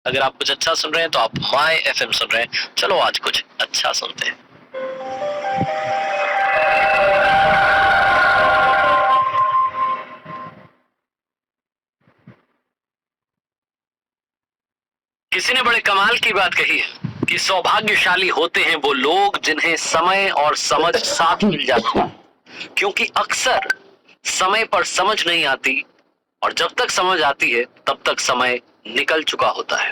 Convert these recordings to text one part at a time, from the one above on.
अगर आप कुछ अच्छा सुन रहे हैं तो आप माय एफएम सुन रहे हैं। चलो आज कुछ अच्छा सुनते हैं। किसी ने बड़े कमाल की बात कही है कि सौभाग्यशाली होते हैं वो लोग जिन्हें समय और समझ साथ मिल जाती है, क्योंकि अक्सर समय पर समझ नहीं आती और जब तक समझ आती है तब तक समय निकल चुका होता है।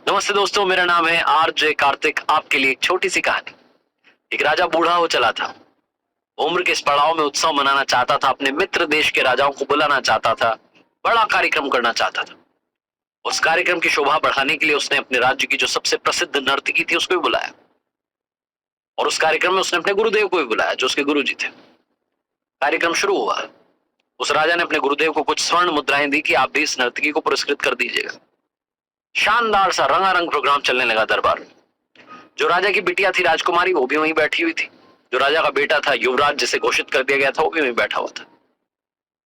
नमस्ते दोस्तों, मेरा नाम है आरजे कार्तिक। आपके लिए एक छोटी सी कहानी। एक राजा बूढ़ा हो चला था। उम्र के इस पड़ाव में उत्सव मनाना चाहता था, अपने मित्र देश के राजाओं को बुलाना चाहता था, बड़ा कार्यक्रम करना चाहता था। उस कार्यक्रम की शोभा बढ़ाने के लिए उसने अपने राज्य की जो सबसे प्रसिद्ध नर्तकी थी उसको भी बुलाया, और उस कार्यक्रम में उसने अपने गुरुदेव को भी बुलाया जो उसके गुरुजी थे। कार्यक्रम शुरू हुआ। उस राजा ने अपने गुरुदेव को कुछ स्वर्ण मुद्राएं दी कि आप भी इस नर्तकी को पुरस्कृत कर दीजिएगा। शानदार सा रंगारंग प्रोग्राम चलने लगा दरबार में। जो राजा की बिटिया थी राजकुमारी, वो भी वहीं बैठी हुई थी। जो राजा का बेटा था युवराज, जिसे घोषित कर दिया गया था, वो भी वहीं बैठा हुआ था।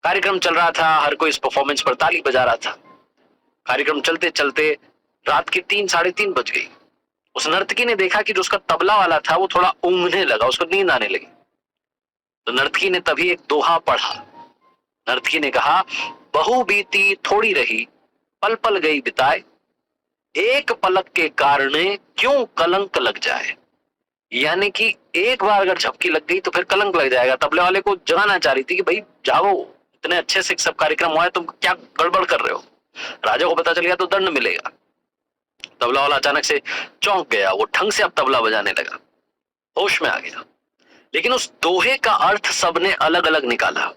कार्यक्रम चल रहा था, हर कोई इस परफॉर्मेंस पर ताली बजा रहा था। कार्यक्रम चलते चलते रात की 3 साढ़े 3 बज गई। उस नर्तकी ने देखा कि जो उसका तबला वाला था वो थोड़ा ऊँघने लगा, उसको नींद आने लगी। तो नर्तकी ने तभी एक दोहा पढ़ा। नर्तकी ने कहा, बहु बीती थोड़ी रही, पल पल गई बिताए, एक पलक के कारणे क्यों कलंक लग जाए। यानी कि एक बार अगर झपकी लग गई तो फिर कलंक लग जाएगा। तबले वाले को जगाना चाह रही थी कि भाई जागो, इतने अच्छे से सब कार्यक्रम हुआ है, तुम क्या गड़बड़ कर रहे हो। राजा को पता चल गया तो दंड मिलेगा। तबला वाला अचानक से चौंक गया। वो ढंग से अब तबला बजाने लगा, होश में आ गया। लेकिन उस दोहे का अर्थ सबने अलग अलग निकाला।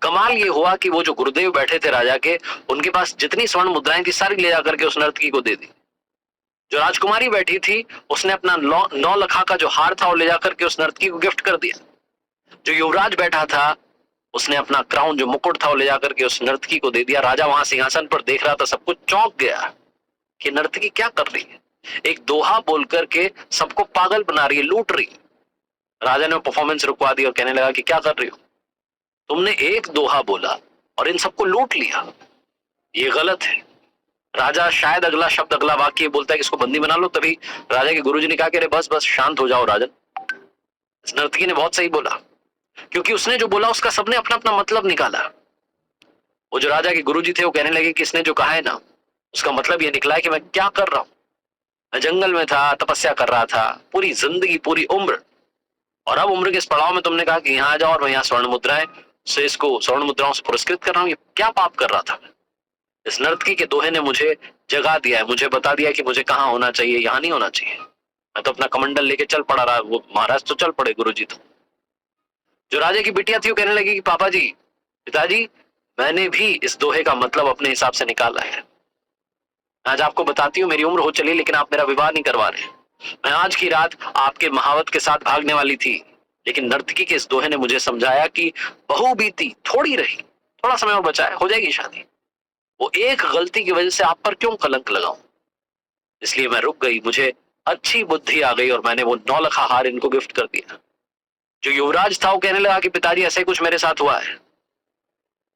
कमाल ये हुआ कि वो जो गुरुदेव बैठे थे राजा के, उनके पास जितनी स्वर्ण मुद्राएं थी सारी ले जाकर के उस नर्तकी को दे दी। जो राजकुमारी बैठी थी उसने अपना 9 लखा का जो हार था वो ले जाकर के उस नर्तकी को गिफ्ट कर दिया। जो युवराज बैठा था उसने अपना क्राउन, जो मुकुट था, वो ले जाकर के उस नर्तकी को दे दिया। राजा वहां सिंहासन पर देख रहा था, सब कुछ चौंक गया कि नर्तकी क्या कर रही है। एक दोहा बोल करके सबको पागल बना रही है, लूट रही है। राजा ने परफॉर्मेंस रुकवा दी और कहने लगा कि क्या कर रही हो, तुमने एक दोहा बोला और इन सबको लूट लिया, ये गलत है। राजा शायद अगला शब्द, अगला वाक्य बोलता है कि इसको बंदी बना लो। तभी राजा के गुरुजी ने कहा कि अरे बस बस शांत हो जाओ राजन। इस नर्तकी ने बहुत सही बोला, क्योंकि उसने जो बोला उसका सबने अपना अपना मतलब निकाला। वो जो राजा के गुरुजी थे वो कहने लगे कि इसने जो कहा है ना, उसका मतलब ये निकला है कि मैं क्या कर रहा हूं। मैं जंगल में था, तपस्या कर रहा था पूरी जिंदगी, पूरी उम्र, और अब उम्र के इस पड़ाव में तुमने कहा कि यहाँ आ जाओ और मैं यहाँ स्वर्ण मुद्राएं से, इसको स्वर्ण मुद्राओं से पुरस्कृत कर रहा हूँ। ये क्या पाप कर रहा था मैं। इस नर्तकी के दोहे ने मुझे जगा दिया है, मुझे बता दिया कि मुझे कहाँ होना चाहिए, यहाँ नहीं होना चाहिए। मैं तो अपना कमंडल लेके चल पड़ा रहा, वो महाराज तो चल पड़े गुरुजी। तो जो राजा की बिटिया थी वो कहने लगी कि पापा जी, पिताजी, मैंने भी इस दोहे का मतलब अपने हिसाब से निकाला है। आज आपको बताती हूँ, मेरी उम्र हो चली लेकिन आप मेरा विवाह नहीं करवा रहे। मैं आज की रात आपके महावत के साथ भागने वाली थी, लेकिन नर्तकी के इस दोहे ने मुझे समझाया कि बहु बीती थोड़ी रही, थोड़ा समय और बचा है, हो जाएगी शादी। वो एक गलती की वजह से आप पर क्यों कलंक लगाऊं। इसलिए मैं रुक गई, मुझे अच्छी बुद्धि आ गई और मैंने वो 9 लखा हार इनको गिफ्ट कर दिया। जो युवराज था वो कहने लगा कि पिताजी ऐसे कुछ मेरे साथ हुआ है,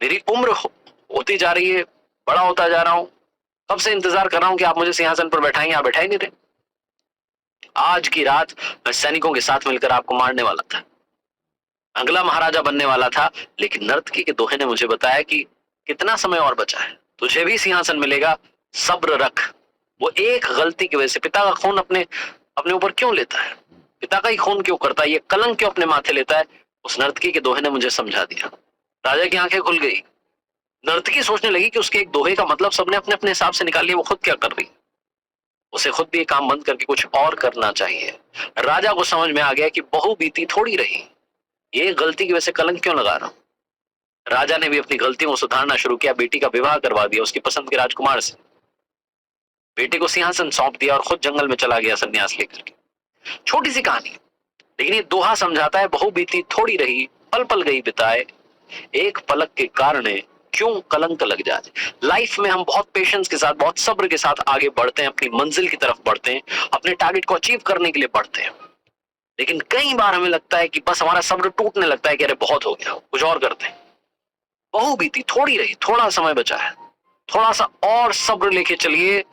मेरी उम्र होती जा रही है, बड़ा होता जा रहा हूं, कब से इंतजार कर रहा हूं कि आप मुझे सिंहासन पर बैठाएंगे, आप बैठा ही नहीं रहे। आज की रात मैं सैनिकों के साथ मिलकर आपको मारने वाला था, अगला महाराजा बनने वाला था, लेकिन नर्तकी के दोहे ने मुझे बताया कि कितना समय और बचा है, तुझे भी सिंहासन मिलेगा, सब्र रख। वो एक गलती की वजह से पिता का खून अपने अपने ऊपर क्यों लेता है, पिता का ही खून क्यों करता है, ये कलंक क्यों अपने माथे लेता है। उस नर्तकी के दोहे ने मुझे समझा दिया। राजा की आंखें खुल गई। नर्तकी सोचने लगी कि उसके एक दोहे का मतलब सबने अपने अपने हिसाब से निकाल लिया, वो खुद क्या कर रही है। उसे खुद भी काम बंद करके कुछ और करना चाहिए। राजा को समझ में आ गया कि बहु बीती थोड़ी रही, ये गलती की वजह से कलंक क्यों लगा रहा हूं। राजा ने भी अपनी गलतियों को सुधारना शुरू किया, बेटी का विवाह करवा दिया उसकी पसंद के राजकुमार से, बेटे को सिंहासन सौंप दिया और खुद जंगल में चला गया संन्यास लेकर के। छोटी सी कहानी, लेकिन ये दोहा समझाता है, बहु बीती थोड़ी रही, पल पल गई बिताए, एक पलक के कारण क्यों कलंक लग जाए। लाइफ में हम बहुत पेशेंस के साथ, बहुत सब्र के साथ आगे बढ़ते हैं, अपनी मंजिल की तरफ बढ़ते हैं, अपने टारगेट को अचीव करने के लिए बढ़ते हैं। लेकिन कई बार हमें लगता है कि बस हमारा सब्र टूटने लगता है कि अरे बहुत हो गया, कुछ और करते हैं। बहु बीती थोड़ी रही, थोड़ा समय बचा है, थोड़ा सा और सब्र लेके चलिए,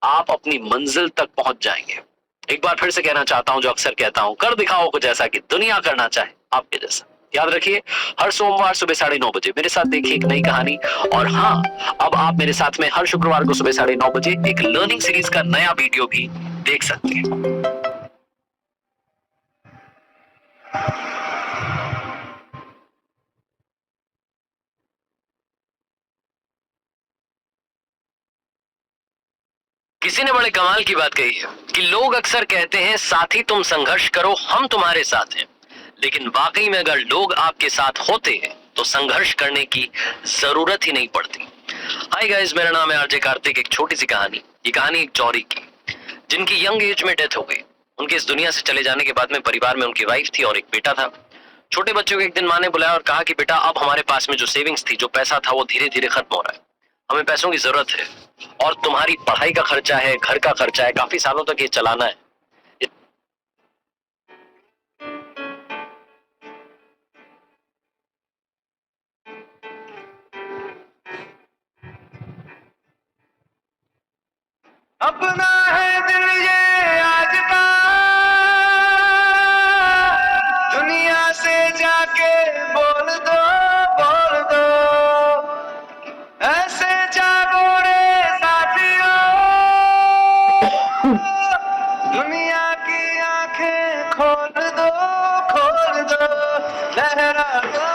आप अपनी मंजिल तक पहुंच जाएंगे। एक बार फिर से कहना चाहता हूं जो अक्सर कहता हूं, कर दिखाओ कुछ ऐसा कि दुनिया करना चाहे आपके जैसा। याद रखिए, हर सोमवार सुबह 9:30 बजे मेरे साथ देखिए एक नई कहानी। और हाँ, अब आप मेरे साथ में हर शुक्रवार को सुबह 9:30 बजे एक लर्निंग सीरीज का नया वीडियो भी देख सकते हैं। किसी ने बड़े कमाल की बात कही है कि लोग अक्सर कहते हैं साथी तुम संघर्ष करो, हम तुम्हारे साथ हैं। लेकिन वाकई में अगर लोग आपके साथ होते हैं तो संघर्ष करने की जरूरत ही नहीं पड़ती। हाय गाइस, मेरा नाम है आरजे कार्तिक। एक छोटी सी कहानी। ये कहानी एक जौहरी की, जिनकी यंग एज में डेथ हो गई। उनके इस दुनिया से चले जाने के बाद में परिवार में उनकी वाइफ थी और एक बेटा था। छोटे बच्चों को एक दिन माँ ने बुलाया और कहा कि बेटा, अब हमारे पास में जो सेविंग्स थी, जो पैसा था, वो धीरे धीरे खत्म हो रहा है। हमें पैसों की जरूरत है और तुम्हारी पढ़ाई का खर्चा है, घर का खर्चा है, काफी सालों तक ये चलाना है। अपना है दिल ये आज का, दुनिया से जाके बोल दो, बोल दो। ऐसे जागो रे साथियों, दुनिया की आंखें खोल दो, खोल दो। लहरा दो,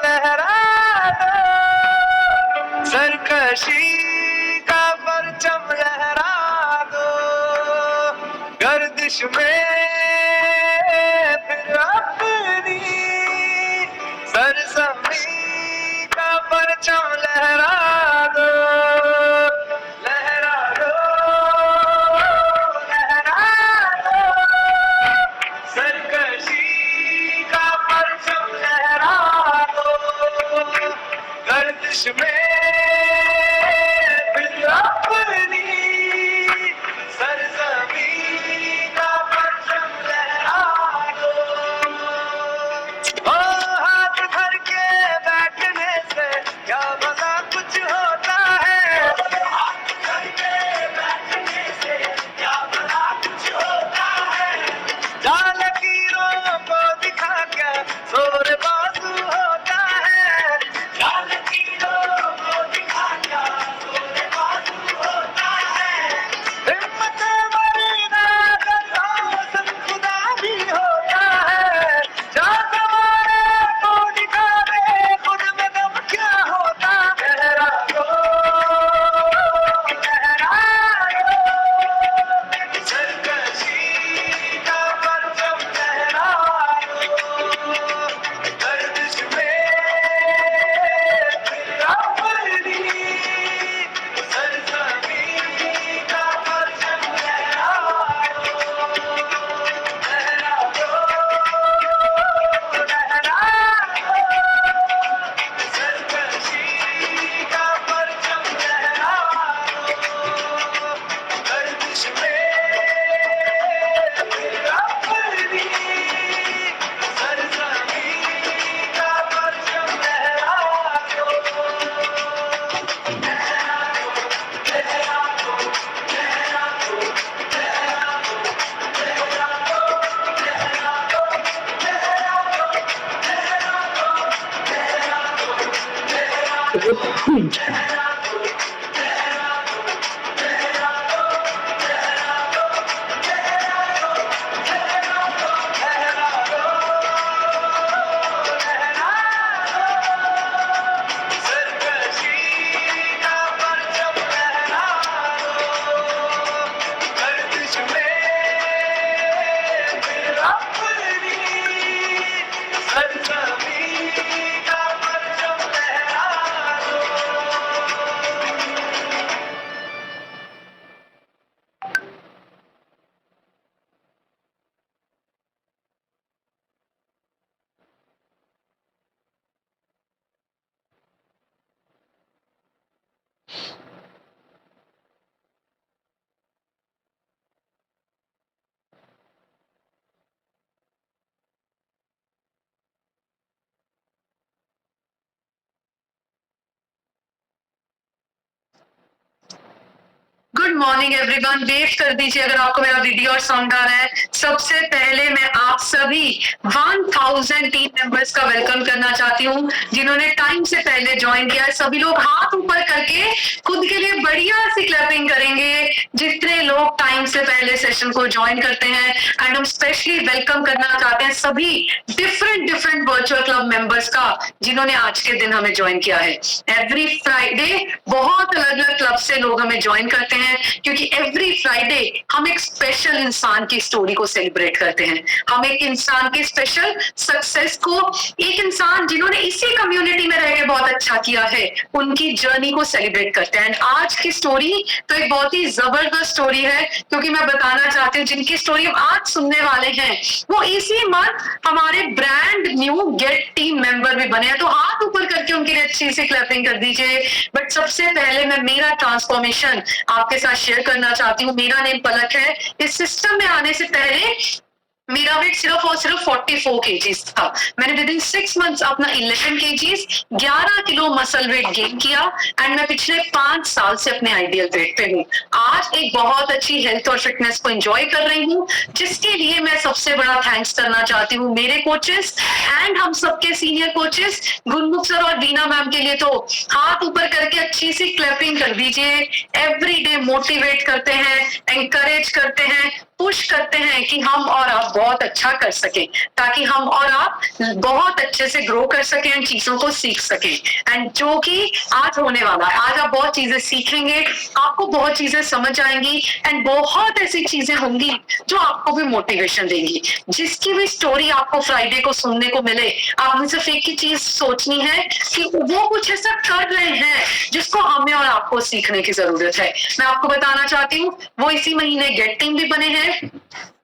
लहरा दो, सरकशी का परचम लहरा दो। गर्दिश में फिर अपनी सरजमी का परचम लहरा दो, लहरा दो, लहरा दो। सरकशी का परचम लहरा दो। गर्दिश में फिर अपनी सरजमी का परचम गुड मॉर्निंग एवरीवन। वेव कर दीजिए अगर आपको मेरा वीडियो और साउंड आ रहा है। सबसे पहले मैं आप सभी 1000 टीम मेंबर्स का वेलकम करना चाहती हूँ जिन्होंने टाइम से पहले ज्वाइन किया है। सभी लोग हाथ ऊपर करके खुद के लिए बढ़िया सी क्लैपिंग करेंगे जितने लोग टाइम से पहले सेशन को ज्वाइन करते हैं। एंड हम स्पेशली वेलकम करना चाहते हैं सभी डिफरेंट वर्चुअल क्लब मेंबर्स का जिन्होंने आज के दिन हमें ज्वाइन किया है। एवरी फ्राइडे बहुत अलग अलग क्लब से लोग हमें ज्वाइन करते हैं क्योंकि एवरी फ्राइडे हम एक स्पेशल इंसान की स्टोरी को सेलिब्रेट करते हैं। हम एक इंसान के स्पेशल सक्सेस को, एक इंसान जिन्होंने इसी कम्युनिटी में रह के बहुत अच्छा किया है, उनकी जर्नी को सेलिब्रेट करते हैं। आज की स्टोरी तो एक बहुत ही जबरदस्त स्टोरी है क्योंकि मैं बताना चाहती हूँ जिनकी स्टोरी हम आज सुनने वाले हैं वो इसी मंथ हमारे brand new gate team member भी बने हैं। तो हाथ ऊपर करके उनके लिए अच्छी सी क्लैपिंग कर दीजिए। बट सबसे पहले मैं मेरा ट्रांसफॉर्मेशन आपके साथ शेयर करना चाहती हूँ। मेरा नेम पलक है। इस सिस्टम में आने से पहले मेरा वेट सिर्फ और सिर्फ 44 kgs था। मैंने विद इन 6 मंथ्स अपना 11 kgs 11 kilo muscle weight gain किया एंड मैं पिछले 5 साल से अपने आइडियल वेट पे हूँ। आज एक बहुत अच्छी हेल्थ और फिटनेस को एंजॉय कर रही हूँ जिसके लिए मैं सबसे बड़ा थैंक्स करना चाहती हूँ मेरे कोचेस एंड हम सबके सीनियर कोचेस गुरमुख सर और बीना मैम के लिए। तो हाथ ऊपर करके अच्छी सी क्लैपिंग कर दीजिए। एवरी डे मोटिवेट करते हैं, एंकरेज करते हैं, पुश करते हैं कि हम और आप बहुत अच्छा कर सकें ताकि हम और आप बहुत अच्छे से ग्रो कर सकें एंड चीजों को सीख सकें। एंड जो कि आज होने वाला है, आज आप बहुत चीजें सीखेंगे, आपको बहुत चीजें समझ आएंगी एंड बहुत ऐसी चीजें होंगी जो आपको भी मोटिवेशन देंगी। जिसकी भी स्टोरी आपको फ्राइडे को सुनने को मिले, आपने सिर्फ एक ही चीज सोचनी है कि वो कुछ ऐसा कर रहे हैं जिसको हमें और आपको सीखने की जरूरत है। मैं आपको बताना चाहती हूँ वो इसी महीने गेट टीम भी बने हैं।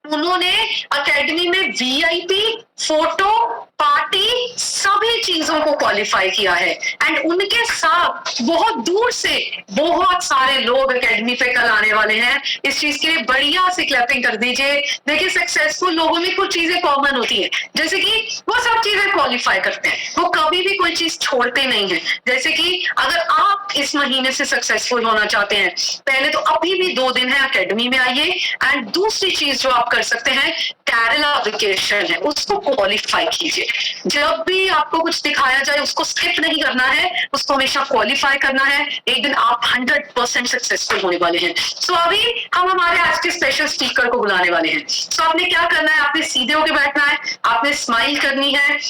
उन्होंने एकेडमी में वीआईपी, फोटो, पार्टी सभी चीजों को क्वालिफाई किया है एंड उनके साथ बहुत दूर से बहुत सारे लोग एकेडमी पे कल आने वाले हैं। इस चीज के लिए बढ़िया से क्लैपिंग कर दीजिए। देखिए सक्सेसफुल लोगों में कुछ चीजें कॉमन होती है जैसे कि वो सब चीजें क्वालिफाई करते हैं, वो कभी भी कोई चीज छोड़ते नहीं है। जैसे कि अगर आप इस महीने से सक्सेसफुल होना चाहते हैं, पहले तो अभी भी 2 दिन है एकेडमी में आइए एंड दूसरी चीज जो आप कर सकते हैं केरला वेकेशन है उसको क्वालिफाई कीजिए। जब भी आपको कुछ दिखाया जाए उसको स्किप नहीं करना है, उसको हमेशा क्वालिफाई करना है। एक दिन आप 100% सक्सेसफुल होने वाले हैं। सो अभी हम हमारे आज के स्पेशल स्पीकर को बुलाने वाले हैं। सो आपने क्या करना है, आपने सीधे होकर बैठना है, आपने स्माइल करनी है।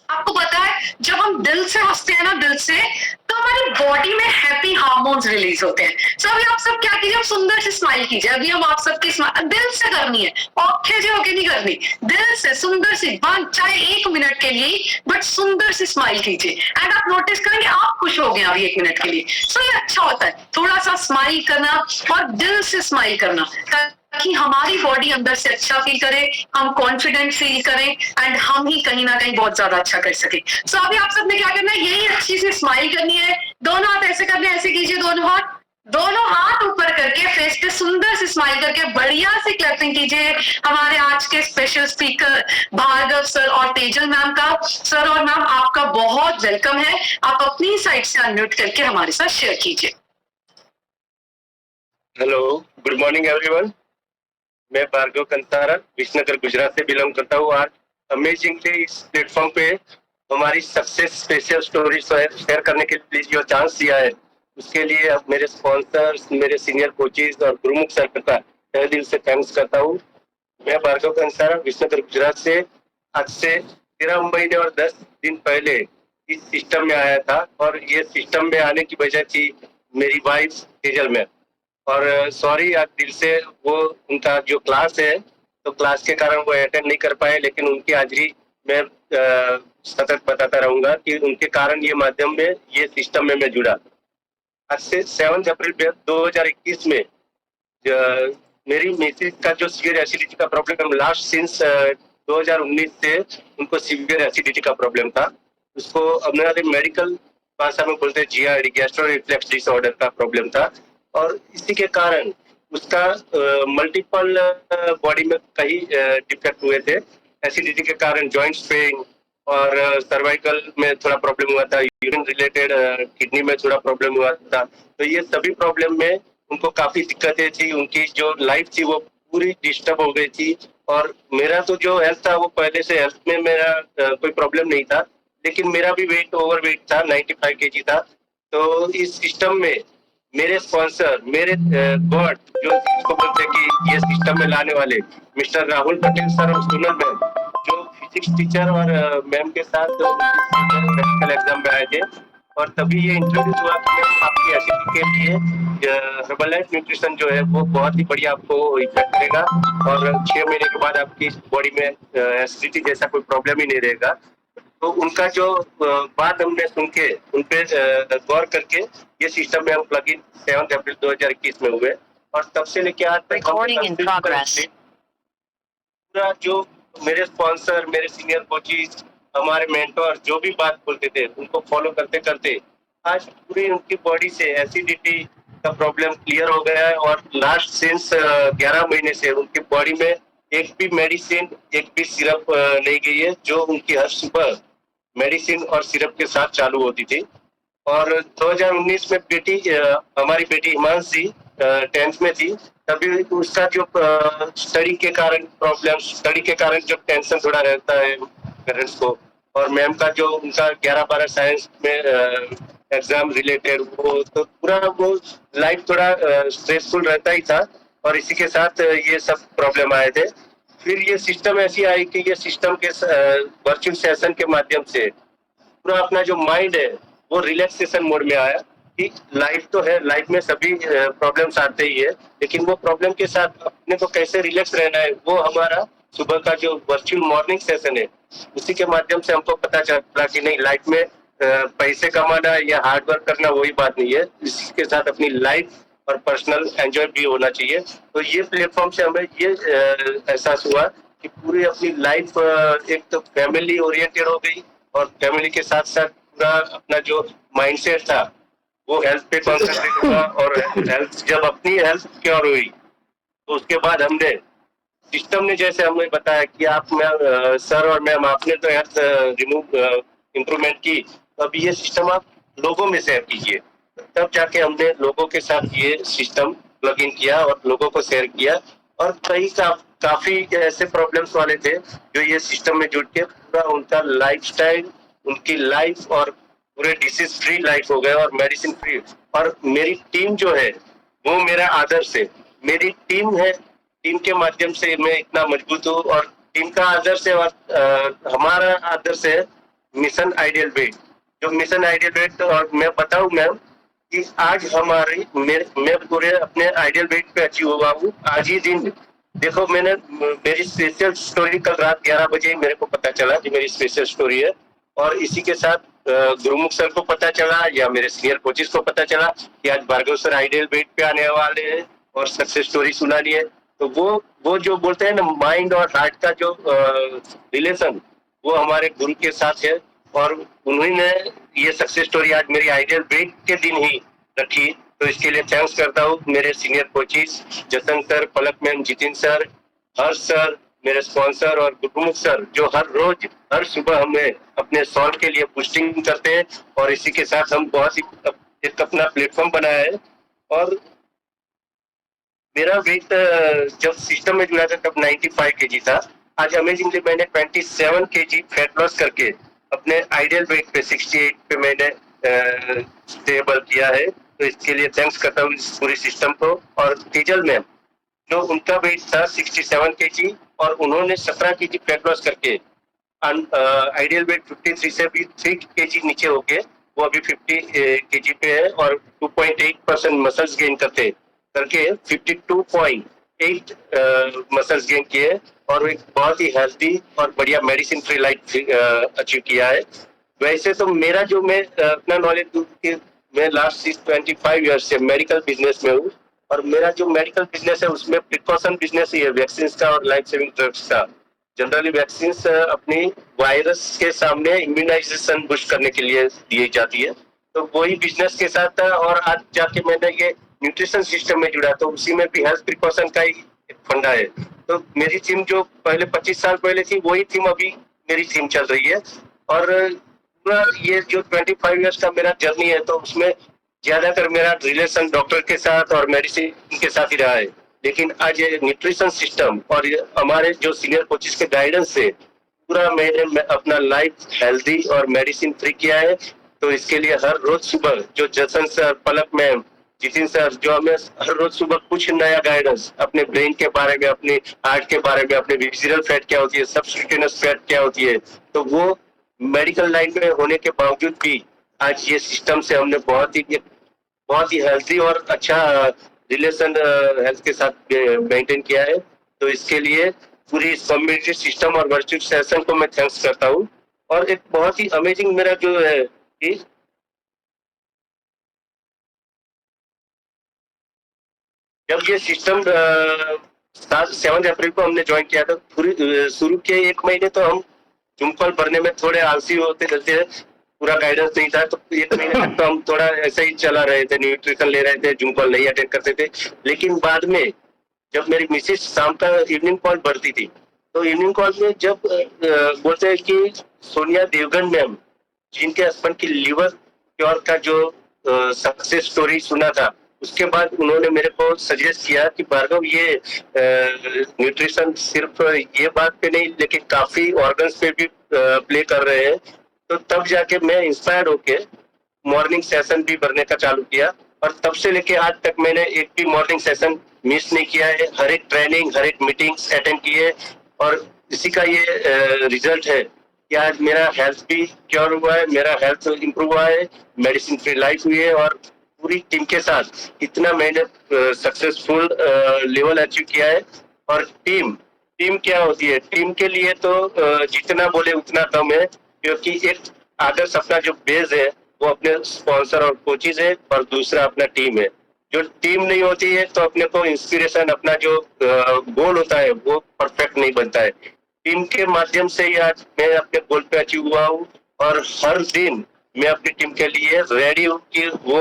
आपको पता है जब हम दिल से हंसते हैं ना, दिल से, तो हमारी बॉडी में हैप्पी हार्मोन्स रिलीज होते हैं। सो अभी आप सब क्या कीजिए, आप सुंदर से स्माइल कीजिए। अभी हम आप सबकी स्माइल दिल से करनी है, औखे जे होके नहीं करनी, दिल से सुंदर सी, चाहे 1 मिनट के लिए बट सुंदर से स्माइल कीजिए एंड आप नोटिस करेंगे आप खुश हो गए अभी 1 मिनट के लिए। सो ये अच्छा होता है थोड़ा सा स्माइल करना और दिल से स्माइल करना ताकि हमारी बॉडी अंदर से अच्छा फील करे, हम कॉन्फिडेंट फील करें एंड हम ही कहीं ना कहीं बहुत ज्यादा अच्छा कर सके। सो अभी आप सबने क्या करना है, यही अच्छी सी स्माइल करनी है। दोनों हाथ ऐसे करने, ऐसे कीजिए, दोनों हाथ ऊपर करके फेस पे सुंदर से स्माइल करके बढ़िया से क्लैपिंग कीजिए हमारे आज के स्पेशल स्पीकर भार्गव सर और तेजल मैम का। सर और मैम आपका बहुत वेलकम है। आप अपनी साइड से अनम्यूट करके हमारे साथ शेयर कीजिए। Hello, good morning everyone. मैं भार्गव कंतारा विसनगर गुजरात से बिलोंग करता हूँ। आज अमेजिंगली इस प्लेटफॉर्म पे हमारी सक्सेस स्पेशल स्टोरी शेयर करने के लिए जो चांस दिया है उसके लिए अब मेरे स्पॉन्सर्स, मेरे सीनियर कोचेज और गुरुमुख सर का तहे दिल से थैंक्स करता हूँ। मैं भार्गव कंतारा विसनगर गुजरात से आज से 13 महीने और 10 दिन पहले इस सिस्टम में आया था और ये सिस्टम में आने की वजह थी मेरी वाइफ तेजल में। और सॉरी आज दिल से, वो उनका जो क्लास है तो क्लास के कारण वो अटेंड नहीं कर पाए, लेकिन उनकी हाजिरी मैं सतत बताता रहूंगा कि उनके कारण ये माध्यम में, ये सिस्टम में मैं जुड़ा। आज से 7 अप्रैल 2021 में मेरी मिसेज का जो सीवियर एसिडिटी का प्रॉब्लम लास्ट सिंस 2019 से उनको सीवियर एसिडिटी का प्रॉब्लम था। उसको अपने मेडिकल भाषा में बोलते हैं GID, गैस्ट्रो रिफ्लेक्स डिसऑर्डर का प्रॉब्लम था और इसी के कारण उसका मल्टीपल बॉडी में कई डिफेक्ट हुए थे। एसिडिटी के कारण जॉइंट पेन और सर्वाइकल में थोड़ा प्रॉब्लम हुआ था, यूरिन रिलेटेड किडनी में थोड़ा प्रॉब्लम हुआ था। तो ये सभी प्रॉब्लम में उनको काफी दिक्कतें थी, उनकी जो लाइफ थी वो पूरी डिस्टर्ब हो गई थी। और मेरा तो जो हेल्थ था वो पहले से हेल्थ में मेरा कोई प्रॉब्लम नहीं था, लेकिन मेरा भी वेट ओवर वेट था, 95 केजी था। तो इस सिस्टम में मेरे स्पॉन्सर, मेरे गॉड जो इसको बोलते हैं कि ये सिस्टम में लाने वाले मिस्टर राहुल पटेल सर और सोनल मैम, जो फिजिक्स टीचर और मैम के साथ मेडिकल एग्जाम में आए थे, और तभी ये इंट्रोड्यूस हुआ कि मैम आपकी एसिडिटी के लिए हर्बलाइफ न्यूट्रिशन जो है वो बहुत ही बढ़िया आपको इफेक्ट करेगा, और 6 महीने के बाद आपकी बॉडी में एसिडिटी जैसा कोई प्रॉब्लम ही नहीं रहेगा। तो उनका जो बात हमने सुन के उन पे गौर करके ये सिस्टम में हम प्लग इन 7 अप्रैल 2021 में हुए, और तब से लेके आज तक Recording in progress. पूरा जो मेरे स्पॉन्सर, मेरे सीनियर कोचेस, हमारे मेंटोर जो भी बात बोलते थे उनको फॉलो करते करते आज पूरी उनकी बॉडी से एसिडिटी का प्रॉब्लम क्लियर हो गया है। और लास्ट सिंस 11 महीने से उनकी बॉडी में एक भी मेडिसिन, एक भी सिरप नहीं गई है, जो उनकी हर सुबह मेडिसिन और सिरप के साथ चालू होती थी। और 2019 में बेटी हमारी बेटी हिमांशी 10th में थी, तभी उसका जो स्टडी के कारण प्रॉब्लम, स्टडी के कारण जो टेंशन थोड़ा रहता है पेरेंट्स को, और मैम का जो उनका 11-12 साइंस में एग्जाम रिलेटेड वो, तो पूरा वो लाइफ थोड़ा स्ट्रेसफुल रहता ही था, और इसी के साथ ये सब प्रॉब्लम आए थे। फिर ये सिस्टम ऐसी आई कि ये सिस्टम के वर्चुअल सेशन के माध्यम से पूरा अपना जो माइंड है वो रिलैक्सेशन मोड में आया। कि लाइफ तो है, लाइफ में सभी प्रॉब्लम्स आते ही है, लेकिन वो प्रॉब्लम के साथ अपने को कैसे रिलैक्स रहना है, वो हमारा सुबह का जो वर्चुअल मॉर्निंग सेशन है उसी के माध्यम से हमको पता चला कि नहीं, लाइफ में पैसे कमाना या हार्ड वर्क करना वही बात नहीं है, इसी के साथ अपनी लाइफ और पर्सनल एंजॉय भी होना चाहिए। तो ये प्लेटफॉर्म से हमें ये एहसास हुआ कि पूरी अपनी लाइफ एक तो फैमिली ओरिएंटेड हो गई, और फैमिली के साथ साथ पूरा अपना जो माइंडसेट था वो हेल्थ पे कॉन्सेंट्रेट हुआ। और हेल्थ, जब अपनी हेल्थ क्योर हुई तो उसके बाद हमने सिस्टम ने जैसे हमें बताया कि आप सर और मैम आपने तो हेल्थ इम्प्रूवमेंट की, तो अब ये सिस्टम आप लोगों में शेयर कीजिए। तब जाके हमने लोगों के साथ ये सिस्टम प्लग इन किया और लोगों को शेयर किया, और कई काफी ऐसे प्रॉब्लम्स वाले थे जो ये सिस्टम में जुड़ के पूरा उनका लाइफस्टाइल, उनकी लाइफ और पूरे डिसीज फ्री लाइफ हो गए और मेडिसिन फ्री। और मेरी टीम जो है वो मेरा आदर्श है, मेरी टीम है, टीम के माध्यम से मैं इतना मजबूत हूँ, और टीम का आदर्श है और हमारा आदर्श है मिशन आइडियल वेट। जो मिशन आइडियल वेट, और मैं बताऊं मैम कि आज हमारी मैं पूरे अपने आइडियल वेट पे अचीव हुआ हूँ आज ही दिन। देखो, मेरी स्पेशल स्टोरी कल रात 11 बजे मेरे को पता चला कि मेरी स्पेशल स्टोरी है, और इसी के साथ गुरुमुख सर को पता चला या मेरे सीनियर कोचेस को पता चला कि आज भार्गव सर आइडियल वेट पे आने वाले हैं और सक्सेस स्टोरी सुनानी है। तो वो जो बोलते हैं ना, माइंड और हार्ट का जो रिलेशन, वो हमारे गुरु के साथ है, और उन्होंने ये सक्सेस स्टोरी आज मेरी आइडियल वेट के दिन ही रखी। तो इसके लिए थैंक्स करता हूँ मेरे सीनियर कोचेस जतन सर, पलक मैम, जितिन सर, हर्ष सर, मेरे स्पॉन्सर और गुरुमुख सर, जो हर रोज हर सुबह हमें अपने सॉल्व के लिए बूस्टिंग करते हैं। और इसी के साथ हम बहुत ही एक अपना प्लेटफॉर्म बनाया है। और मेरा वेट जब सिस्टम में जुड़ा था तब 95 केजी था। आज अमेजिंगली मैंने 27 केजी फैट लॉस करके अपने आइडियल वेट पे 68 पे मैंने स्टेबल किया है। तो इसके लिए थैंक्स करता हूँ इस पूरी सिस्टम को। और तेजल मैम, जो उनका वेट था 67 केजी और उन्होंने 17 केजी फैट लॉस करके आइडियल वेट 53 से भी 3 केजी नीचे हो गए, वो अभी 50 केजी पे है और 2.8% मसल्स गेन करके 52.8 मसल्स गेन किए और एक बहुत ही हेल्दी और बढ़िया मेडिसिन फ्री लाइफ अचीव किया है। वैसे तो मेरा जो मैं अपना नॉलेज दूं कि मैं लास्ट 25 ईयर से मेडिकल बिजनेस में हूँ और मेरा जो मेडिकल बिजनेस है उसमें प्रिकॉशन बिजनेस ही है, वैक्सीन का और लाइफ सेविंग ड्रग्स का। जनरली वैक्सीन अपनी वायरस के सामने इम्यूनाइजेशन बूस्ट करने के लिए दी जाती है, तो वही बिजनेस के साथ था। और आज जाके मैंने ये न्यूट्रिशन सिस्टम में जुड़ा, तो उसी में भी हेल्थ प्रिकॉशन का ही फंडा है। तो मेरी थीम जो पहले 25 साल पहले थी वही थीम अभी मेरी थीम चल रही है। और पूरा ये जो 25 इयर्स का मेरा जर्नी है, तो उसमें ज्यादातर मेरा रिलेशन डॉक्टर के साथ और मेडिसिन के साथ ही रहा है, लेकिन आज ये न्यूट्रिशन सिस्टम और हमारे जो सीनियर कोचेस के गाइडेंस से पूरा मैंने अपना लाइफ हेल्दी और मेडिसिन फ्री किया है। तो इसके लिए हर रोज सुबह जो जसन सर, पलक मैम, जितिन सर, जो हमें हर रोज सुबह कुछ नया गाइडेंस अपने ब्रेन के बारे में, अपने हार्ट के बारे में, अपने विजिरल फैट क्या होती है, सबक्यूटेनियस फैट क्या होती है, तो वो मेडिकल लाइन में होने के बावजूद भी आज ये सिस्टम से हमने बहुत ही हेल्थी और अच्छा रिलेशन हेल्थ के साथ मेंटेन किया है। तो इसके लिए पूरी कम्युनिटी सिस्टम और वर्चुअल सेशन को मैं थैंक्स करता हूँ। और एक बहुत ही अमेजिंग मेरा जो है कि जब ये सिस्टम 7 अप्रैल को हमने ज्वाइन किया था, पूरी शुरू के 1 महीने तो हम जूम कॉल भरने में थोड़े आलसी होते रहते हैं, पूरा गाइडेंस नहीं था, तो 1 महीने तक तो हम थोड़ा ऐसे ही चला रहे थे, न्यूट्रिशन ले रहे थे, जूम कॉल नहीं अटेंड करते थे। लेकिन बाद में जब मेरी मिसेज शाम का इवनिंग कॉल भरती थी, तो इवनिंग कॉल में जब बोलते हैं कि सोनिया देवगन मैम, जिनके हस्बैंड की लिवर क्योर का जो सक्सेस स्टोरी सुना था, उसके बाद उन्होंने मेरे को सजेस्ट किया कि भार्गव ये न्यूट्रिशन सिर्फ ये बात पे नहीं लेकिन काफी ऑर्गन्स पे भी प्ले कर रहे हैं। तो तब जाके मैं इंस्पायर्ड होके मॉर्निंग सेशन भी भरने का चालू किया, और तब से लेके आज तक मैंने एक भी मॉर्निंग सेशन मिस नहीं किया है। हर एक ट्रेनिंग, हर एक मीटिंग्स अटेंड किए, और इसी का ये रिजल्ट है कि आज मेरा हेल्थ भी क्योर हुआ है, मेरा हेल्थ इंप्रूव हुआ है, मेडिसिन फ्री लाइफ हुई है, और पूरी टीम के साथ इतना मैंने सक्सेसफुल लेवल अचीव किया है। और टीम क्या होती है, टीम के लिए तो जितना बोले उतना कम है, क्योंकि एक आदर्श अपना जो बेस है वो अपने स्पॉन्सर और कोचेज है, और दूसरा अपना टीम है। जो टीम नहीं होती है तो अपने को इंस्पिरेशन, अपना जो गोल होता है वो परफेक्ट नहीं बनता है। टीम के माध्यम से ही आज मैं अपने गोल पे अचीव हुआ हूँ, और हर दिन मैं अपनी टीम के लिए रेडी हूँ कि वो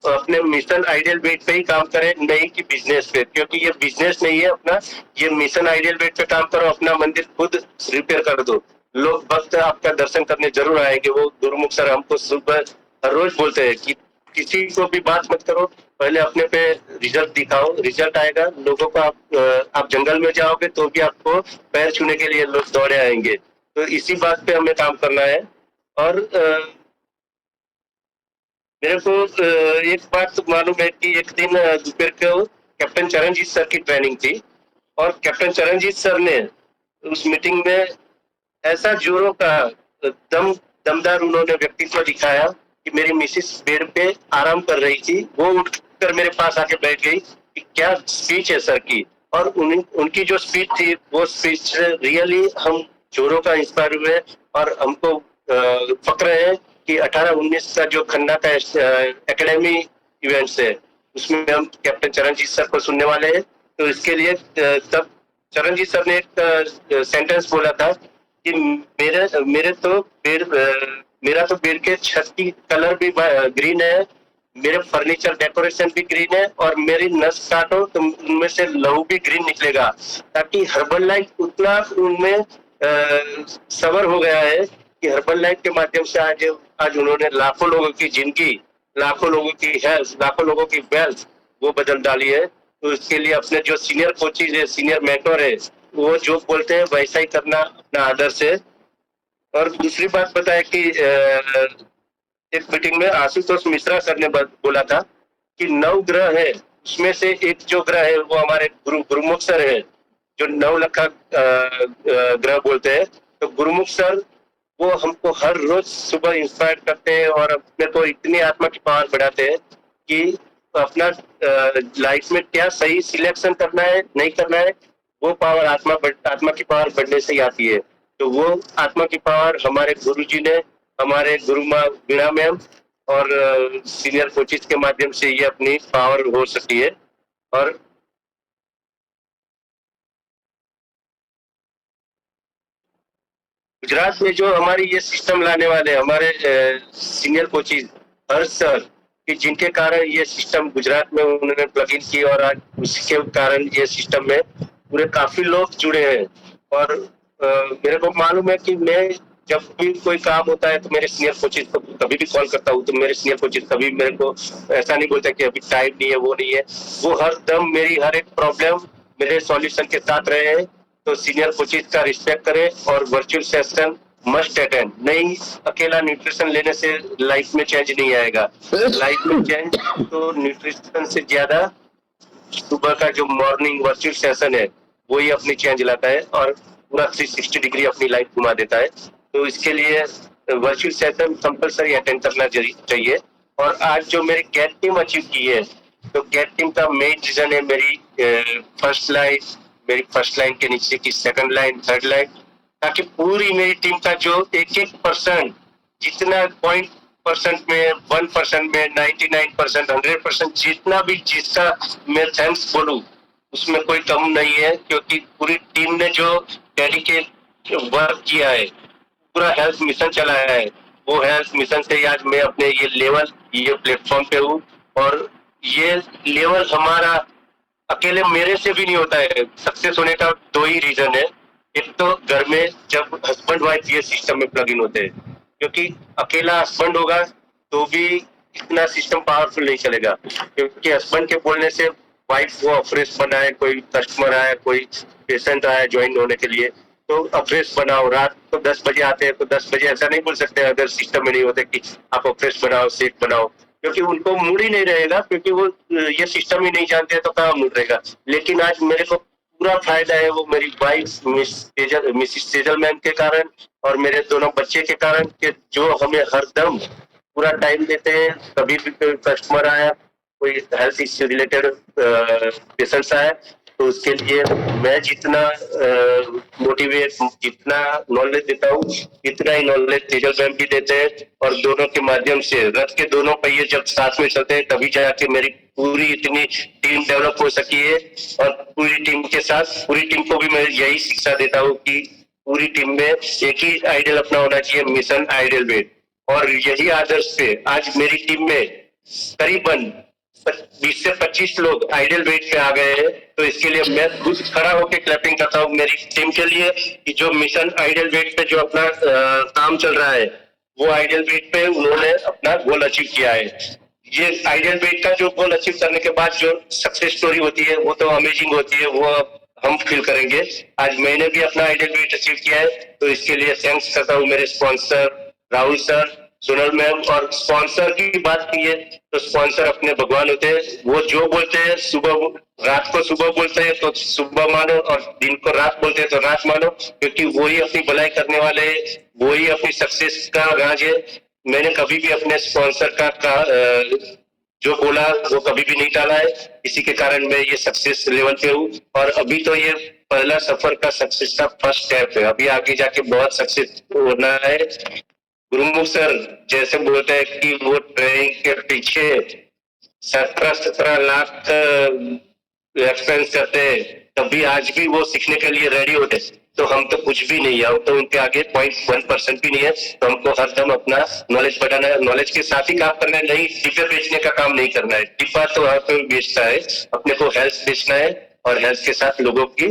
अपने मिशन आइडियल वेट पे ही काम करें, नहीं कि बिजनेस पे, क्योंकि ये बिजनेस नहीं है अपना, ये मिशन आइडियल वेट पे काम करो, अपना मंदिर खुद रिपेयर कर दो, लोग भक्त आपका दर्शन करने जरूर आएंगे। वो गुरुमुख सर हमको सुबह हर रोज बोलते हैं कि किसी को भी बात मत करो, पहले अपने पे रिजल्ट दिखाओ, रिजल्ट आएगा लोगों को। आप जंगल में जाओगे तो भी आपको पैर छूने के लिए लोग दौड़े आएंगे। तो इसी बात पे हमें काम करना है। और मेरे को एक बात तो मालूम है कि एक दिन दोपहर को कैप्टन चरणजीत सर की ट्रेनिंग थी, और कैप्टन चरणजीत सर ने उस मीटिंग में ऐसा जोरों का दमदार उन्होंने व्यक्तित्व दिखाया कि मेरी मिसेस बेड पे आराम कर रही थी, वो उठकर मेरे पास आके बैठ गई कि क्या स्पीच है सर की। और उनकी जो स्पीच थी वो स्पीच रियली हम जोरों का इंस्पायर हुए, और हमको फक्र है कि 18-19 का जो खन्ना का एकेडमी इवेंट्स है उसमें हम कैप्टन चरणजीत सर को सुनने वाले हैं। तो इसके लिए तब चरणजीत सर ने एक सेंटेंस बोला था कि मेरा तो बेड के छत की कलर भी ग्रीन है, मेरे फर्नीचर डेकोरेशन भी ग्रीन है, और मेरी नस काटो तो उनमें से लहू भी ग्रीन निकलेगा, ताकि हर्बल लाइफ उतना उनमें सबर हो गया है कि हर्बल लाइफ के माध्यम से आज उन्होंने लाखों लोगों की जिंदगी, लाखों लोगों की हेल्थ, लाखों लोगों की वेल्थ वो बदल डाली है। तो इसके लिए अपने जो सीनियर कोचेज है, सीनियर मेंटर है, वो जो बोलते हैं वैसा ही करना अपना आदर्श है। और दूसरी बात पता है कि एक मीटिंग में आशुतोष मिश्रा सर ने बोला था कि 9 ग्रह है, उसमें से एक जो ग्रह है वो हमारे गुरुमुख सर है, जो 9 लखा ग्रह बोलते हैं। तो गुरुमुख सर वो हमको हर रोज सुबह इंस्पायर करते हैं, और अपने को इतनी आत्मा की पावर बढ़ाते हैं कि अपना लाइफ में क्या सही सिलेक्शन करना है, नहीं करना है, वो पावर आत्मा की पावर बढ़ने से ही आती है। तो वो आत्मा की पावर हमारे गुरुजी ने, हमारे गुरु माँ बीणा मैम और सीनियर कोचेस के माध्यम से ये अपनी पावर हो सकती है। और गुजरात में जो हमारी ये सिस्टम लाने वाले हमारे सीनियर कोचेस हर्ष सर, कि जिनके कारण ये सिस्टम गुजरात में उन्होंने प्लग इन की, और आज उसके कारण ये सिस्टम में पूरे काफी लोग जुड़े हैं। और मेरे को मालूम है कि मैं जब भी कोई काम होता है तो मेरे सीनियर कोचेज को कभी भी कॉल करता हूँ तो मेरे सीनियर कोचेज कभी मेरे को ऐसा नहीं बोलता कि अभी टाइम नहीं है, वो नहीं है। वो हर दम मेरी हर एक प्रॉब्लम मेरे सॉल्यूशन के साथ रहे हैं। तो सीनियर कोचेज का रिस्पेक्ट करें और वर्चुअल सेशन मस्ट अटेंड। नहीं, अकेला न्यूट्रिशन लेने से लाइफ में चेंज नहीं आएगा। लाइफ में चेंज तो न्यूट्रिशन से ज्यादा सुबह का जो मॉर्निंग वर्चुअल सेशन है वही अपनी चेंज लाता है और पूरा 360 डिग्री अपनी लाइफ घुमा देता है। तो इसके लिए वर्चुअल सेशन कंपलसरी अटेंड करना चाहिए। और आज जो मेरी गेट टीम अचीव की है, तो गेट टीम का मेन रीजन है मेरी फर्स्ट लाइन के नीचे की सेकंड लाइन, थर्ड लाइन, ताकि पूरी मेरी टीम का जो एक परसेंट, जितना 0.% में, 1% में, 99%, 100%, जितना भी जिसका मैं थैंक्स बोलूं उसमें कोई कम नहीं है। क्योंकि पूरी टीम ने जो डेडिकेट वर्क किया है, पूरा हेल्थ मिशन चलाया है, वो हेल्थ मिशन से आज मैं अपने ये प्लेटफॉर्म पे हूँ। और ये लेवल हमारा अकेले मेरे से भी नहीं होता है। सक्सेस होने का 2 ही रीजन है। एक तो घर में जब हस्बैंड वाइफ ये सिस्टम में प्लग इन होते हैं, क्योंकि अकेला हस्बैंड होगा तो भी इतना सिस्टम पावरफुल नहीं चलेगा। क्योंकि हस्बैंड के बोलने से वाइफ वो अफ्रेश बनाए, कोई कस्टमर आया, कोई पेशेंट आया ज्वाइन होने के लिए, तो अफ्रेश बनाओ। रात को 10 बजे आते हैं तो 10 बजे ऐसा नहीं बोल सकते अगर सिस्टम में नहीं होते कि आप अफ्रेश बनाओ, सेक बनाओ, क्योंकि उनको मूड ही नहीं रहेगा। क्योंकि वो ये सिस्टम ही नहीं जानते तो कहाँ मूड रहेगा। लेकिन आज मेरे को पूरा फायदा है वो मेरी वाइफ मिसिस सेजल मैम के कारण और मेरे दोनों बच्चे के कारण, कि जो हमें हरदम पूरा टाइम देते हैं। कभी भी कोई कस्टमर आया, कोई हेल्थ इश्यू रिलेटेड पेशेंट्स आया, तो उसके लिए मैं जितना मोटिवेट, जितना नॉलेज देता हूँ, इतना ही नॉलेज सेजल मैम भी देते हैं। और दोनों के माध्यम से रथ के दोनों पहिए जब साथ में चलते हैं तभी जाके मेरी पूरी इतनी टीम डेवलप हो सकी है। और पूरी टीम के साथ पूरी टीम को भी मैं यही शिक्षा देता हूँ कि पूरी टीम में एक ही आइडियल अपना होना चाहिए, मिशन आइडियल वेट। और यही आदर्श पे आज मेरी टीम में करीबन 20 से 25 लोग आइडियल वेट पे आ गए हैं। तो इसके लिए मैं खुद खड़ा होकर क्लैपिंग करता हूँ मेरी टीम के लिए कि जो मिशन आइडियल वेट पे जो अपना काम चल रहा है, वो आइडियल वेट पे उन्होंने अपना गोल अचीव किया है। ये आइडियल वेट का जो गोल अचीव करने के बाद जो सक्सेस स्टोरी होती है वो तो अमेजिंग होती है, वो हम फील करेंगे। आज मैंने भी अपना आइडियल वेट अचीव किया है, तो इसके लिए थैंक्स करता हूँ मेरे sponsor Rahul sir, Sonal ma'am. और स्पॉन्सर की बात की है तो स्पॉन्सर अपने भगवान होते हैं। वो जो बोलते हैं सुबह, रात को सुबह बोलते हैं तो सुबह मानो, और दिन को रात बोलते हैं तो रात मानो, क्योंकि वही अपनी भलाई करने वाले हैं, वही अपनी सक्सेस का राज है। मैंने कभी भी अपने स्पॉन्सर का जो बोला वो कभी भी नहीं टाला है। इसी के कारण मैं ये सक्सेस लेवल पे हूँ। और अभी तो ये पहला सफर का सक्सेस का फर्स्ट स्टेप है, अभी आगे जाके बहुत सक्सेस होना है। गुरुमुख सर जैसे बोलते हैं कि वो ट्रेनिंग के पीछे 17 लाख एक्सपेंस करते हैं, तभी आज भी वो सीखने के लिए रेडी होते। तो हम तो कुछ भी नहीं है, हम तो उनके आगे 0.1% भी नहीं है। तो हमको हरदम अपना नॉलेज बढ़ाना है, नॉलेज के साथ ही काम करना है। नहीं डिब्बे बेचने का काम नहीं करना है, डिब्बा तो हर कोई बेचता है, अपने को हेल्थ बेचना है। और हेल्थ के साथ लोगों की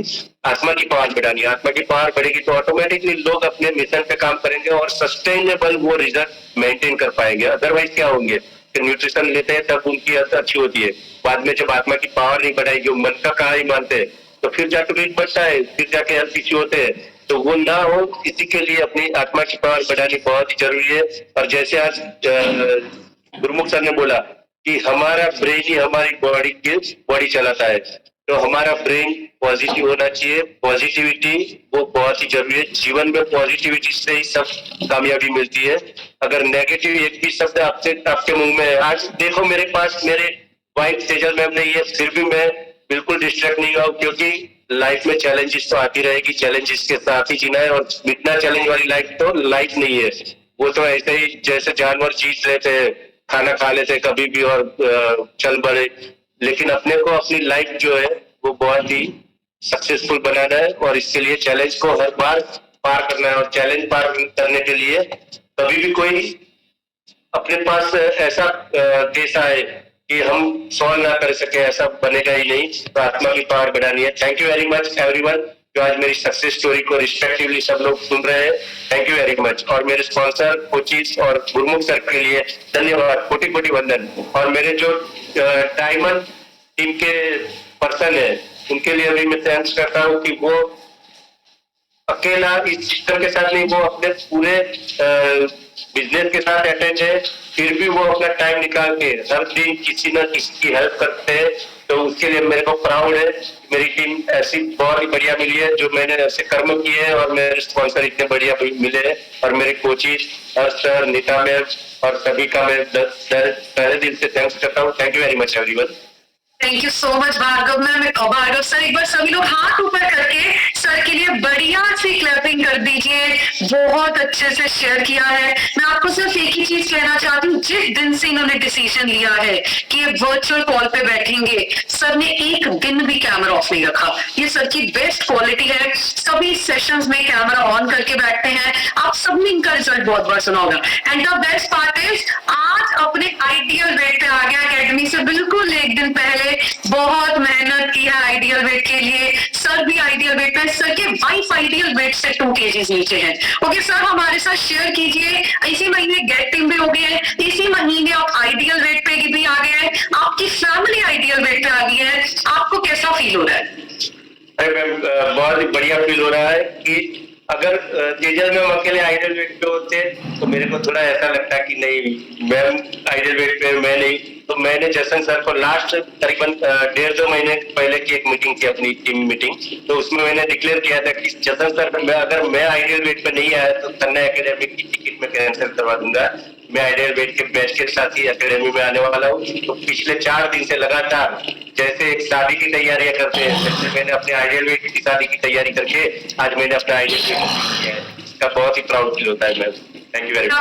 आत्मा की पावर बढ़ानी है। आत्मा की पावर बढ़ेगी तो ऑटोमेटिकली लोग अपने मिशन पे काम करेंगे और सस्टेनेबल वो रिजल्ट मेंटेन कर पाएंगे। अदरवाइज क्या होंगे कि न्यूट्रिशन लेते हैं तब उनकी हेल्थ अच्छी होती है, बाद में जब आत्मा की पावर नहीं बढ़ाएगी, मन का कहाँ ही मानते हैं, तो फिर जाके वेट बढ़ता है, फिर जाके हेल्थ इश्यू होते हैं। तो वो ना हो, इसी के लिए अपनी आत्मा की पावर बढ़ानी बहुत ही जरूरी है। और जैसे आज गुरुमुख सर ने बोला कि हमारा ब्रेन ही हमारी बॉडी चलाता है, तो हमारा ब्रेन पॉजिटिव होना चाहिए। पॉजिटिविटी वो बहुत ही जरूरी है जीवन में। पॉजिटिविटी से ही सब कामयाबी मिलती है। अगर नेगेटिव एक भी शब्द आपके मुंह में है, आज देखो मेरे पास मेरे वाइफ सेजल मैम नहीं है, फिर भी मैं बिल्कुल डिस्ट्रैक्ट नहीं हुआ, क्योंकि लाइफ में चैलेंजेस तो आती रहेगी, चैलेंजेस के साथ ही जीना है। और इतना चैलेंज वाली लाइफ तो लाइफ नहीं है, वो तो ऐसे ही जैसे जानवर जीत लेते हैं, खाना खा लेते हैं कभी भी और चल बढ़े। लेकिन अपने को अपनी लाइफ जो है वो बहुत ही सक्सेसफुल बनाना है, और इसके लिए चैलेंज को हर बार पार करना है। और चैलेंज पार करने के लिए कभी भी कोई अपने पास ऐसा केस आए कि हम सॉल्व ना कर सके, ऐसा बनेगा ही नहीं। तो आत्मा की पावर बढ़ानी है। Thank you very much everyone. जो आज मेरी सक्सेस स्टोरी को रिस्पेक्टिवली सब लोग सुन रहे हैं, थैंक यू वेरी मच। और मेरे स्पॉन्सर, कोचिज और गुरमुख सर के लिए धन्यवाद, कोटि कोटि वंदन। और मेरे जो डायमंड टीम के पर्सन है उनके लिए भी मैं थैंक्स करता हूँ कि वो अकेला इस सिस्टम के साथ नहीं, वो अपने पूरे बिजनेस के साथ अटैच है, फिर भी वो अपना टाइम निकाल के हर दिन किसी न किसी की हेल्प करते हैं। तो उसके लिए मेरे को प्राउड है, मेरी टीम ऐसी बहुत ही बढ़िया मिली है, जो मैंने ऐसे कर्म किए हैं और मेरे स्पॉन्सर इतने बढ़िया मिले हैं। और मेरे कोचिज हर्ष सर, नीता मैम और सभी का मैं पहले दिल से थैंक्स करता हूँ। Thank you very much everyone. Thank you so much Bhargav ma'am. Bhargav sir, एक बार सभी लोग हाथ ऊपर करके सर के लिए बढ़िया सी क्लैपिंग कर दीजिए। बहुत अच्छे से शेयर किया है। मैं आपको सिर्फ एक ही चीज कहना चाहती हूँ, जिस दिन से इन्होंने डिसीजन लिया है कि ये वर्चुअल कॉल पे बैठेंगे, सर ने एक दिन भी कैमरा ऑफ नहीं रखा। ये सर की बेस्ट क्वालिटी है। सभी सेशंस में कैमरा ऑन करके बैठते हैं। आप सबने इनका रिजल्ट बहुत बार सुना होगा। And the best part is, आज अपने आइडियल वेट पे आ गया। अकेडमी से बिल्कुल एक दिन पहले बहुत मेहनत की है आइडियल वेट के लिए। सर भी आइडियल वेट पे, सर के वाइफ आइडियल वेट से 2 kg नीचे हैं। ओके सर, हमारे साथ शेयर कीजिए। इसी महीने गेट टीम भी हो गई है, इसी महीने आप आइडियल वेट पे भी आ गए हैं, आपकी फैमिली आइडियल वेट पे आ गई है। आपको कैसा फील हो रहा है? अरे मैम, बहुत ही बढ़िया फील हो रहा है कि अगर तेजल मैम अकेले आइडियल वेट पे होते तो मेरे को थोड़ा ऐसा लगता कि नहीं, मैम आइडियल वेट पे मैं नहीं। तो मैंने जसन सर को लास्ट तकरीबन 1.5-2 महीने पहले की एक मीटिंग थी, अपनी टीम मीटिंग, तो उसमें मैंने डिक्लेयर किया था कि जसन सर, अगर मैं आइडियल वेट पे नहीं आया तो तन्ना एकेडमी की टिकट में कैंसिल करवा दूंगा। मैं आइडियल वेट के बैच के साथ ही एकेडमी में आने वाला हूँ। तो पिछले 4 दिन से लगातार जैसे एक शादी की तैयारियां करते हैं, जैसे मैंने अपने आइडियल वेट की शादी की तैयारी करके आज मैंने अपना आइडियल वेट किया है। इसका बहुत ही प्राउड फील होता है ma'am. Thank you very much.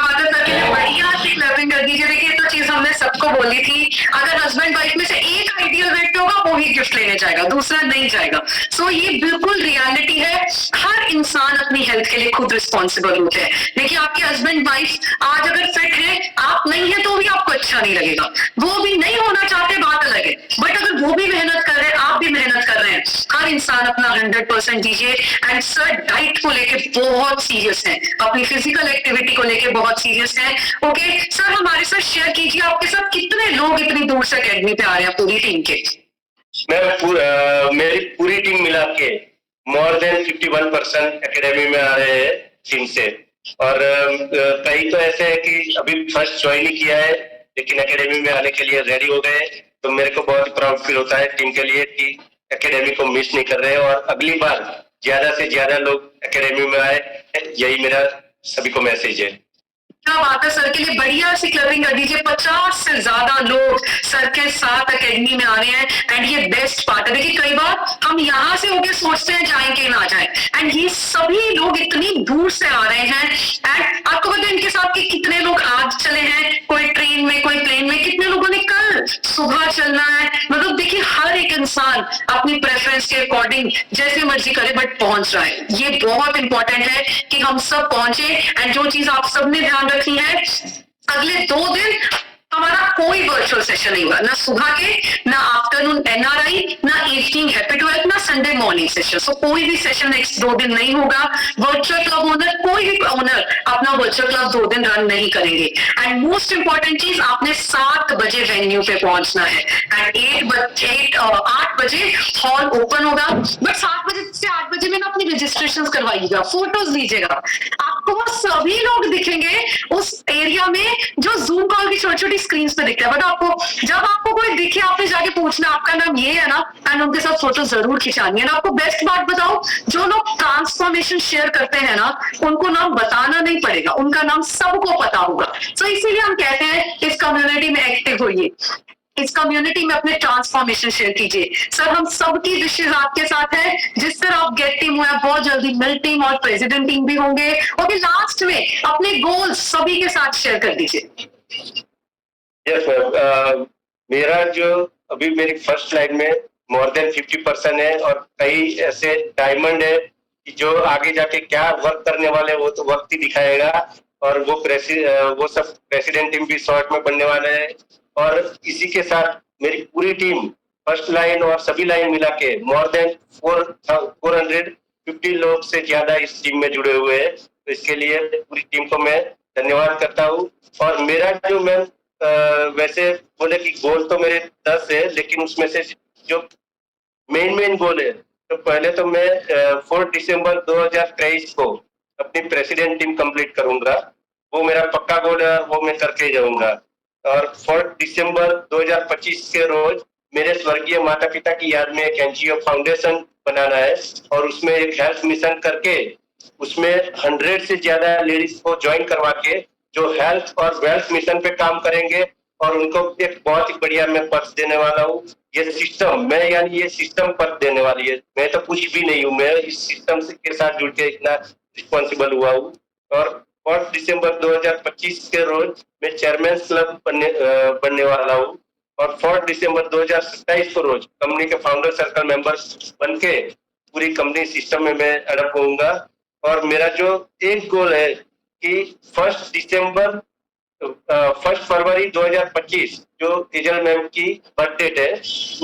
बढ़िया सी क्लैपिंग कर दीजिए। देखिए, तो चीज हमने सबको बोली थी, अगर हस्बैंड वाइफ में से एक आइडियल वेट होगा वो ही गिफ्ट लेने जाएगा, दूसरा नहीं जाएगा। सो ये बिल्कुल रियलिटी है। हर इंसान अपनी हेल्थ के लिए खुद रिस्पॉन्सिबल होते हैं। देखिए, आपके हस्बैंड वाइफ आज अगर फिट है, आप नहीं है तो भी आपको अच्छा नहीं लगेगा। वो भी नहीं होना चाहते, बात अलग है, बट अगर वो भी मेहनत कर रहे हैं, आप भी मेहनत कर रहे हैं, हर इंसान अपना 100% दीजिए। एंड सर डाइट को लेके बहुत सीरियस है, अपनी फिजिकल एक्टिविटी को लेके बहुत सीरियस है। ओके सर, हमारे साथ शेयर कीजिए, आपके साथ कितने लोग इतनी दूर से अकेडमी पे आ रहे हैं पूरी टीम के? मेरी पूरी टीम मिला के मोर देन 51% एकेडमी में आ रहे हैं टीम से। और कई तो ऐसे है कि अभी फर्स्ट ज्वाइन ही किया है लेकिन एकेडमी में आने के लिए रेडी हो गए। तो मेरे को बहुत प्राउड फील होता है टीम के लिए कि एकेडमी को मिस नहीं कर रहे हैं और अगली बार ज्यादा से ज्यादा लोग एकेडमी में आए, यही मेरा सभी को मैसेज है। क्या बात है, सर के लिए बढ़िया सी क्लबिंग कर दीजिए। 50 से ज्यादा लोग सर के साथ एकेडमी में आ रहे हैं एंड ये बेस्ट पार्ट है। देखिए, कई बार हम यहाँ से होके सोचते हैं जाएंगे ना जाए, एंड ये सभी लोग इतनी दूर से आ रहे हैं। एंड आपको पता है इनके साथ के कितने लोग आज चले हैं, कोई ट्रेन में, कोई प्लेन में, कितने लोगों ने कल सुबह चलना है। मतलब देखिए, हर एक इंसान अपनी प्रेफरेंस के अकॉर्डिंग जैसे मर्जी करे बट पहुंच रहा है। ये बहुत इंपॉर्टेंट है कि हम सब पहुंचे। एंड जो चीज आप सबने ध्यान रखी है, अगले 2 दिन हमारा कोई वर्चुअल सेशन नहीं होगा, ना सुबह के, ना आफ्टरनून एनआरआई, ना इवनिंग हैप्पी टू हेल्प, ना संडे मॉर्निंग सेशन। सो कोई भी सेशन नेक्स्ट 2 दिन नहीं होगा। वर्चुअल क्लब ओनर, कोई भी ओनर अपना वर्चुअल क्लब 2 दिन रन नहीं करेंगे। एंड मोस्ट इंपॉर्टेंट चीज, आपने 7 बजे वेन्यू पे पहुंचना है एंड 8 बजे हॉल ओपन होगा। बट 7 बजे से 8 बजे में ना अपनी रजिस्ट्रेशन करवाइएगा, फोटोज लीजिएगा। आपको वो सभी लोग दिखेंगे उस एरिया में जो जूम कॉल की छोटी छोटी स्क्रीन पे दिखता है। बट आपको जब आपको कोई दिखे, आपने जाके पूछना आपका नाम ये है ना, एंड उनके साथ फोटो जरूर खिंचानी है ना। आपको बेस्ट बात बताओ, जो लोग ट्रांसफॉर्मेशन शेयर करते हैं ना, उनको नाम बताना नहीं पड़ेगा, उनका नाम सबको पता होगा। तो इसीलिए हम कहते हैं इस कम्युनिटी में एक्टिव होइए, इस कम्युनिटी में अपने ट्रांसफॉर्मेशन शेयर कीजिए। सर, हम सबकी विशेष आपके साथ है। जिस तरह आप गेट टीम हुआ, बहुत जल्दी मिल टीम और प्रेसिडेंट टीम भी होंगे। और लास्ट में अपने गोल्स सभी के साथ शेयर कर दीजिए। यस मैम, मेरा जो अभी मेरी फर्स्ट लाइन में मोर देन 50% है और कई ऐसे डायमंड है कि जो आगे जाके क्या वर्क करने वाले वो तो वक्त ही दिखाएगा। और वो सब प्रेसिडेंट टीम भी शॉर्ट में बनने वाले हैं। और इसी के साथ मेरी पूरी टीम फर्स्ट लाइन और सभी लाइन मिला के मोर देन 400 50 लोग से ज्यादा इस टीम में जुड़े हुए हैं, तो इसके लिए पूरी टीम को मैं धन्यवाद करता हूँ। और मेरा जो मैं वैसे बोले कि गोल तो मेरे 10 है, लेकिन उसमें से जो मेन गोल है, तो पहले तो मैं 4 दिसंबर 2023 को अपनी प्रेसिडेंट टीम कंप्लीट करूंगा, वो मेरा पक्का गोल है, वो मैं करके जाऊंगा। और 4 दिसंबर 2025 के रोज मेरे स्वर्गीय माता पिता की याद में एक एनजीओ फाउंडेशन बनाना है, और उसमें एक हेल्थ मिशन करके उसमें 100 से ज्यादा लेडीज को ज्वाइन करवा के जो हेल्थ और वेल्थ मिशन पे काम करेंगे, और उनको एक बहुत ही बढ़िया मैं पद देने वाला हूँ। ये सिस्टम मैं यानी ये सिस्टम पद देने वाली है, मैं तो कुछ भी नहीं हूँ, मैं इस सिस्टम के साथ जुड़ के इतना रिस्पॉन्सिबल हुआ हूँ। और 4 दिसंबर 2025 के रोज मैं चेयरमैन क्लब बनने वाला हूँ, और 4 दिसंबर 2027 को रोज कंपनी के फाउंडर सर्कल मेंबर बन के पूरी कंपनी सिस्टम में मैं अडॉप्ट होऊंगा। और मेरा जो एक गोल है कि 1 फरवरी 2025 जो तेजल मैम की बर्थ डेट है,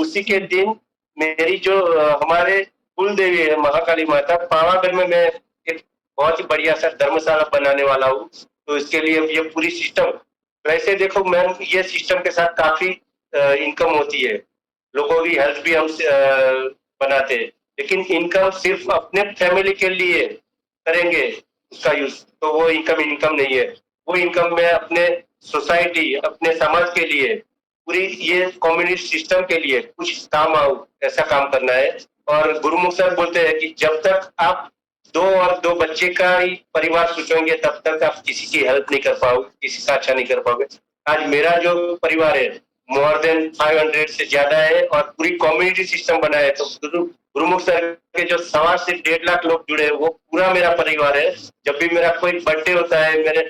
उसी के दिन मेरी जो हमारे कुल देवी है महाकाली माता, पावागढ़ में मैं एक बहुत ही बढ़िया सा धर्मशाला बनाने वाला हूँ। तो इसके लिए ये पूरी सिस्टम, वैसे देखो मैम ये सिस्टम के साथ काफी इनकम होती है, लोगों की हेल्थ भी हम बनाते हैं, लेकिन इनकम सिर्फ अपने फैमिली के लिए करेंगे उसका यूज, तो वो इनकम नहीं है। वो इनकम में अपने सोसाइटी, अपने समाज के लिए, पूरी ये कम्युनिटी सिस्टम के लिए कुछ काम आऊ, ऐसा काम करना है। और गुरुमुख सर बोलते हैं कि जब तक आप 2 बच्चे का ही परिवार सोचेंगे, तब तक आप किसी की हेल्प नहीं कर पाओगे, किसी का अच्छा नहीं कर पाओगे। आज मेरा जो परिवार है मोर देन 500 से ज्यादा है, और पूरी कम्युनिटी सिस्टम बना है। तो गुरुमुख सर के जो 1.25 से 1.5 लाख लोग जुड़े हैं, वो पूरा मेरा परिवार है। जब भी मेरा कोई बर्थडे होता है, मेरे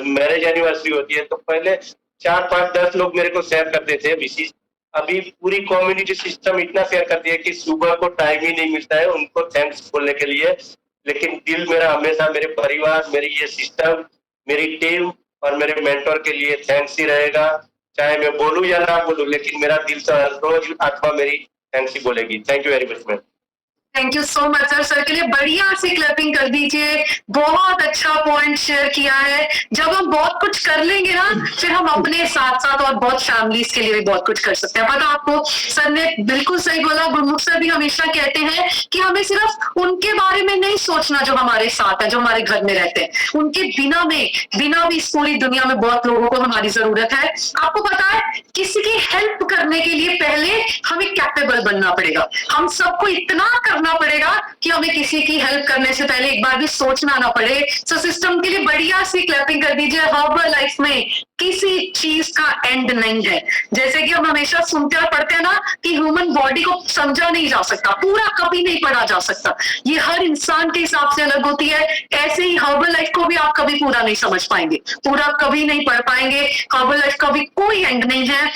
मैरिज एनिवर्सरी होती है, तो पहले 4, 5, 10 लोग मेरे को शेयर करते थे विशेष। अभी पूरी कम्युनिटी सिस्टम इतना शेयर करती है कि सुबह को टाइम ही नहीं मिलता है उनको थैंक्स बोलने के लिए। लेकिन दिल मेरा हमेशा मेरे परिवार, मेरी ये सिस्टम, मेरी टीम और मेरे मेंटर के लिए थैंक्स ही रहेगा। चाहे मैं बोलूं या ना बोलूं, लेकिन मेरा दिल तो रोज आत्मा मेरी थैंक्स ही बोलेगी। Thank you very much ma'am. Thank you so much sir. Sir के लिए बढ़िया सी क्लैपिंग कर दीजिए, बहुत अच्छा पॉइंट शेयर किया है। जब हम बहुत कुछ कर लेंगे ना, फिर हम अपने साथ साथ और बहुत फैमिलीज के लिए भी बहुत कुछ कर सकते हैं। पता आपको, सर ने बिल्कुल सही बोला। गुरुमुख सर भी हमेशा कहते हैं कि हमें सिर्फ उनके बारे में नहीं सोचना जो हमारे साथ है, जो हमारे घर में रहते हैं। उनके बिना भी इस पूरी दुनिया में बहुत लोगों को हमारी जरूरत है। आपको पता है, किसी की हेल्प करने के लिए पहले हमें कैपेबल बनना पड़ेगा। हम सबको इतना करना पड़ेगा कि हमें किसी की हेल्प करने से पहले एक बार भी सोचना ना पड़े। सो सिस्टम के लिए बढ़िया सी क्लैपिंग कर दीजिए। हर्बल लाइफ में किसी चीज का एंड नहीं है। जैसे कि हम हमेशा सुनते और पढ़ते हैं ना कि ह्यूमन बॉडी को समझा नहीं जा सकता, पूरा कभी नहीं पढ़ा जा सकता। ये हर इंसान के हिसाब से अलग होती है। ऐसे ही हर्बल लाइफ को भी आप कभी पूरा नहीं समझ पाएंगे, पूरा कभी नहीं पढ़ पाएंगे। हर्बल लाइफ का भी कोई एंड नहीं है।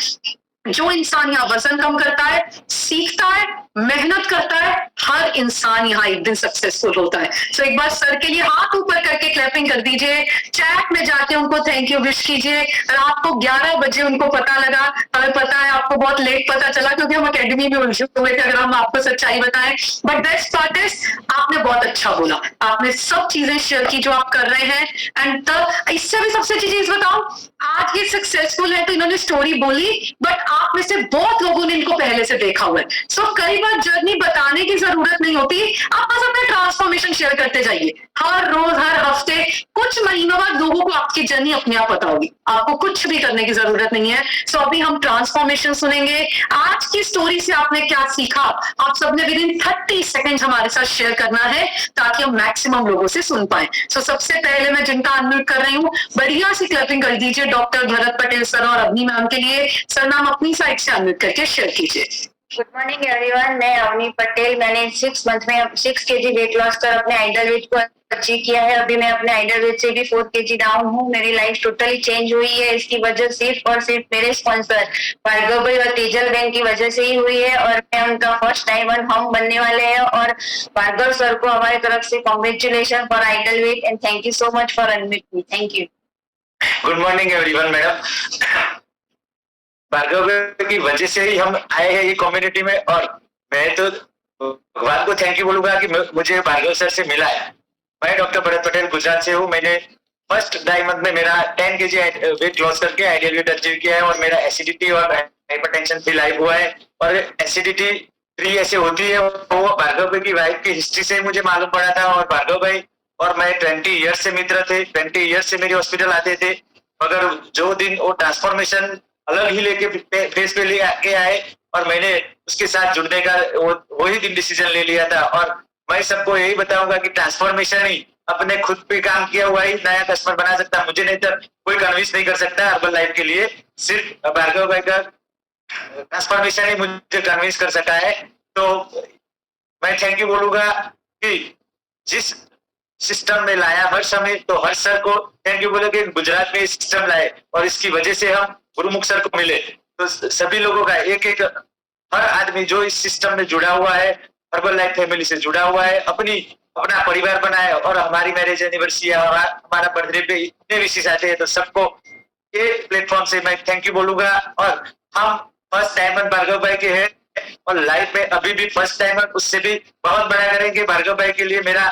जो इंसान यहाँ वजन कम करता है, सीखता है, मेहनत करता है, हर इंसान यहाँ एक दिन सक्सेसफुल होता है। तो एक बार सर के लिए हाथ ऊपर करके क्लैपिंग कर दीजिए। चैट में जाके उनको थैंक यू विश कीजिए। रात को 11 बजे उनको पता लगा, हमें पता है आपको बहुत लेट पता चला क्योंकि हम अकेडमी में उलझे हुए थे, अगर हम आपको सच्चाई बताएं। बट बेस्ट पार्ट इज आपने बहुत अच्छा बोला, आपने सब चीजें शेयर की जो आप कर रहे हैं। एंड तब इससे भी सबसे अच्छी चीज बताऊं, आज ये सक्सेसफुल है तो इन्होंने स्टोरी बोली, बट आप में से बहुत लोगों ने इनको पहले से देखा हुआ है। सो कई बार जर्नी बताने की जरूरत नहीं होती, आप बस अपने ट्रांसफॉर्मेशन शेयर करते जाइए। हर रोज, हर हफ्ते, कुछ महीनों बाद लोगों को आपकी जर्नी अपने आप पता होगी। आपको कुछ भी करने की जरूरत नहीं है। सो अभी हम ट्रांसफॉर्मेशन सुनेंगे। आज की स्टोरी से आपने क्या सीखा, आप सबने विद इन 30 सेकेंड हमारे साथ शेयर करना है ताकि हम मैक्सिमम लोगों से सुन पाए। सो सबसे पहले मैं जिनका अनम्यूट कर रही हूँ, बढ़िया सी क्लैपिंग कर दीजिए डॉक्टर भरत पटेल सर और अवनी मैम के लिए। सर नाम अपनी साइड से अनम्यूट करके शेयर कीजिए। गुड मॉर्निंग एवरीवन, मैं अवनी पटेल। मैंने 6 मंथ में 6 kg वेट लॉस कर अपने आइडल वेट को अचीव किया है। अभी मैं अपने आइडल वेट से भी 4 kg डाउन हूँ। मेरी लाइफ टोटली चेंज हुई है। इसकी वजह सिर्फ और सिर्फ मेरे स्पॉन्सर भार्गव भाई और तेजल बैंक की वजह से ही हुई है, और मैं उनका फर्स्ट टाइम हम बनने वाले हैं। और भार्गव सर को हमारी तरफ से congratulation for ideal weight and thank you so much for unmute me. Thank you. Good morning everyone madam. Bhargav की वजह से ही हम आए हैं ये कम्युनिटी में, और मैं तो भगवान को थैंक यू बोलूंगा कि मुझे भार्गव सर से मिला है। मैं डॉक्टर भरत पटेल गुजरात से हूँ। मैंने फर्स्ट 2.5 मंथ में मेरा 10 kg वेट लॉस करके आइडियल वेट अचीव किया है और मेरा एसिडिटी और हाइपरटेंशन फ्री लाइफ हुआ है। और एसिडिटी फ्री ऐसे होती है वो भार्गव भाई की वाइफ की हिस्ट्री से मुझे मालूम पड़ा था। और भार्गव भाई और मैं 20 ईयर्स से मित्र थे, 20 ईयर्स से मेरे हॉस्पिटल आते थे, मगर जो दिन वो ट्रांसफॉर्मेशन अलग ही लेके फेस पे लेके आए और मैंने उसके साथ जुड़ने का वही दिन डिसीजन ले लिया था। और मैं सबको यही बताऊंगा कि ट्रांसफॉर्मेशन ही अपने खुद पे काम किया हुआ ही नया कस्टमर बना सकता है। मुझे नहीं तो कोई कन्विंस नहीं कर सकता हर्बल लाइफ के लिए, सिर्फ भार्गव भाई का ट्रांसफॉर्मेशन ही मुझे कन्विंस कर सका है। तो मैं थैंक यू बोलूंगा कि जिस सिस्टम में लाया हर्ष हमें, तो हर्ष सर को थैंक यू बोले कि गुजरात में सिस्टम लाए और इसकी वजह से हम गुरुमुख सर को मिले। तो सभी लोगों का एक एक हर आदमी जो इस सिस्टम में जुड़ा हुआ है, हर्बल लाइफ फैमिली से जुड़ा हुआ है, अपना परिवार बनाए। और हमारी मैरिज एनिवर्सरी और हमारा बर्थडे पे इतने विशेष आते हैं, तो सबको ये प्लेटफॉर्म से मैं थैंक यू बोलूंगा। और हम फर्स्ट डायमंड भार्गव भाई के हैं और लाइफ में अभी भी फर्स्ट डायमंड उससे भी बहुत बड़ा करेंगे। भार्गव भाई के लिए मेरा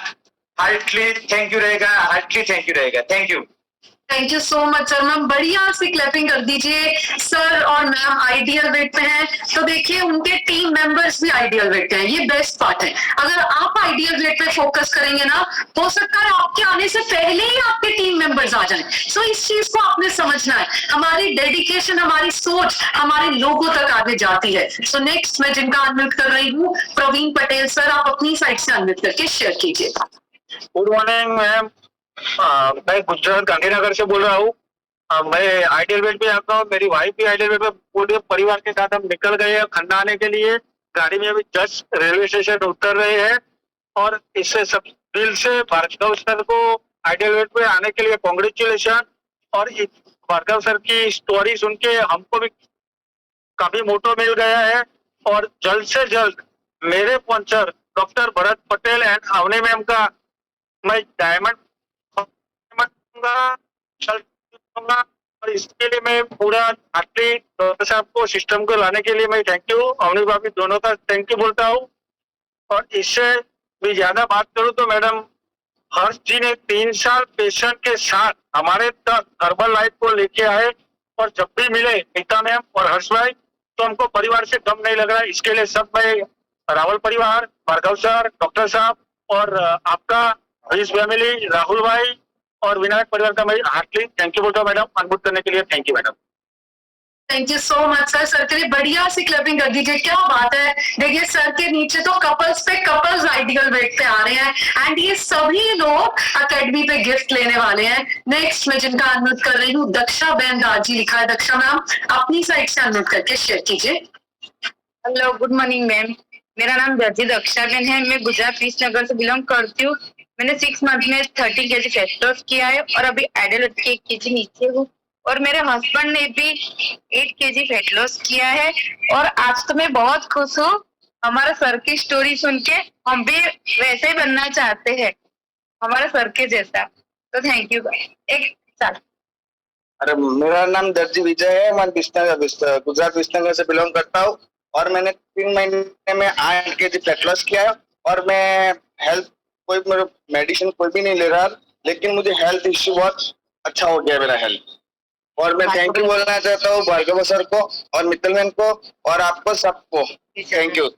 हार्टली थैंक यू रहेगा, हार्टली थैंक यू रहेगा। Thank you, thank you so much sir. Ma'am बढ़िया से क्लैपिंग कर दीजिए। सर और मैम आइडियल वेट पे हैं, तो देखिए उनके टीम मेंबर्स भी आइडियल वेट पे हैं, ये बेस्ट पार्ट है। अगर आप आइडियल वेट पे फोकस करेंगे ना, हो सकता है आपके आने से पहले ही आपके टीम मेंबर्स आ जाएं। सो इस चीज को आपने समझना है, हमारी डेडिकेशन, हमारी सोच हमारे लोगों तक आगे जाती है। सो नेक्स्ट मैं जिनका अनम्यूट कर रही हूँ, प्रवीण पटेल सर, आप अपनी साइड से अनम्यूट करके शेयर कीजिए। गुड मॉर्निंग मैम, मैं गुजरात गांधीनगर से बोल रहा हूँ। मैं आइडियल वेट पे आता हूँ, मेरी वाइफ भी आइडियल वेट पे, पूरे परिवार के साथ हम निकल गए हैं खन्ना आने के लिए। गाड़ी में अभी जस्ट रेलवे स्टेशन उतर रहे हैं और इससे सब दिल से भार्गव सर को आइडियल वेट पे आने के लिए कॉन्ग्रेचुलेशन। और भार्गव सर की स्टोरी सुन के हमको भी काफी मोटो मिल गया है और जल्द से जल्द मेरे sponsor doctor Bharat Patel and Avni ma'am का मैं डायमंड और इसके लिए मैं पूरा आखिरी डॉक्टर साहब को सिस्टम को लाने के लिए मैं थैंक यू, अवनी भाभी दोनों का थैंक यू बोलता हूँ। और इससे भी ज्यादा बात करूँ तो मैडम हर्ष जी ने 3 साल पेशेंट के साथ हमारे तक हर्बल लाइफ को लेके आए और जब भी मिले नीता मैम और हर्ष भाई तो हमको परिवार से कम नहीं लग रहा है। इसके लिए सब मैं रावल परिवार, भार्गव सर, डॉक्टर साहब और आपका हरीश फैमिली, राहुल भाई और विनायक परिवार का मैं हार्टली थैंक यू बोलता हूँ मैडम, अनम्यूट करने के लिए thank you madam. Thank you so much sir. Sir के लिए बढ़िया सी क्लैपिंग कर दीजिए, क्या बात है। देखिए सर के नीचे तो कपल्स पे कपल्स आइडियल वेट पे आ रहे हैं एंड ये सभी लोग अकेडमी पे गिफ्ट लेने वाले हैं। नेक्स्ट मैं जिनका अनम्यूट कर रही हूँ, दक्षा बहन दाजी लिखा है। दक्षा मैम अपनी साइड से अनम्यूट करके शेयर कीजिए। Hello, good morning ma'am. मेरा नाम दर्जी दक्षा बेन है, मैं गुजरात विसनगर से बिलोंग करती हूँ। मैंने 6 मंथ में 30 kg फैट लॉस किया है और अभी आइडियल वेट के 1 kg नीचे हूँ। और मेरे हस्बैंड ने भी 8 kg फैट लॉस किया है और आज तो मैं बहुत खुश हूँ। हमारा सर की स्टोरी सुन के हम भी वैसे ही बनना चाहते हैं, हमारे सर के जैसा। तो थैंक यू। एक साल अरे मेरा नाम दर्जी विजय है, मैं गुजरात विसनगर से बिलोंग करता हूँ और मैंने 3 महीने में 8 kg फैट लॉस किया है। और मैं हेल्थ कोई मेरा मेडिसिन कोई भी नहीं ले रहा, लेकिन मुझे हेल्थ इश्यू बहुत अच्छा हो गया मेरा हेल्थ। और मैं थैंक यू बोलना चाहता हूँ भार्गव सर को और मित्तल मैम को और आपको सबको thank you.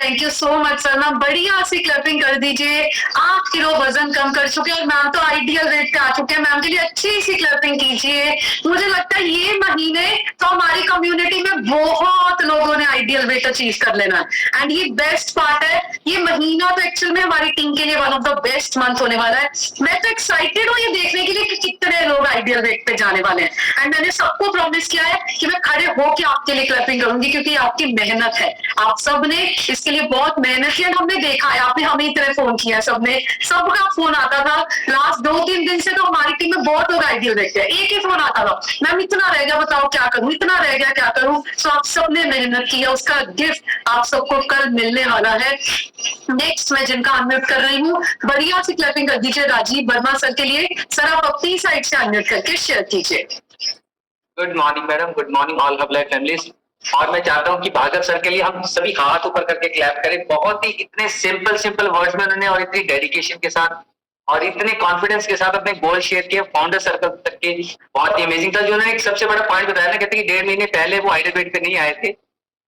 Thank you so much sir. Ma'am बढ़िया सी क्लैपिंग कर दीजिए। 8 किलो वजन कम कर चुके हैं और मैम तो आइडियल वेट पे आ चुके हैं। मैम के लिए अच्छी सी क्लैपिंग कीजिए। मुझे लगता है ये महीने तो हमारी कम्युनिटी में बहुत लोगों ने आइडियल वेट अचीव कर लेना है एंड ये बेस्ट पार्ट है। ये महीना तो एक्चुअल में हमारी टीम के लिए one of the best month होने वाला है। मैं तो एक्साइटेड हूँ ये देखने के लिए कि कितने लोग आइडियल वेट पे जाने वाले हैं एंड मैंने सबको प्रॉमिस किया है कि मैं खड़े होके आपके लिए क्लैपिंग करूंगी क्योंकि आपकी मेहनत है। आप सबने इसके लिए बहुत मेहनत की। हमने देखा है, आपने हमें इतने फोन किया, सबने सबका फोन आता था। लास्ट 2-3 दिन से तो हमारी टीम में बहुत लोग आइडियल देखते हैं, एक ही फोन आता था, मैम इतना रह गया बताओ क्या करूं, इतना रह गया क्या करूं। तो आप सबने मेहनत की है, उसका गिफ्ट आप सबको कल मिलने वाला है। नेक्स्ट मैं जिनका अनम्यूट कर रही हूँ, बढ़िया सी क्लैपिंग कर दीजिए राजीव वर्मा सर के लिए। सर आप अपनी साइड से अनम्यूट करके शेयर कीजिए। Good morning madam, good morning all herbal life families. और मैं चाहता हूँ कि भार्गव सर के लिए हम सभी हाथ ऊपर करके क्लैप करें। बहुत ही इतने सिंपल वर्ड्स में उन्होंने और इतनी डेडिकेशन के साथ और इतने कॉन्फिडेंस के साथ अपने गोल शेयर किए फाउंडर सर्कल तक के। बहुत ही अमेजिंग था। जो उन्होंने एक सबसे बड़ा पॉइंट बताया ना, कहते कि 1.5 महीने पहले वो आइडल वेट पे नहीं आए थे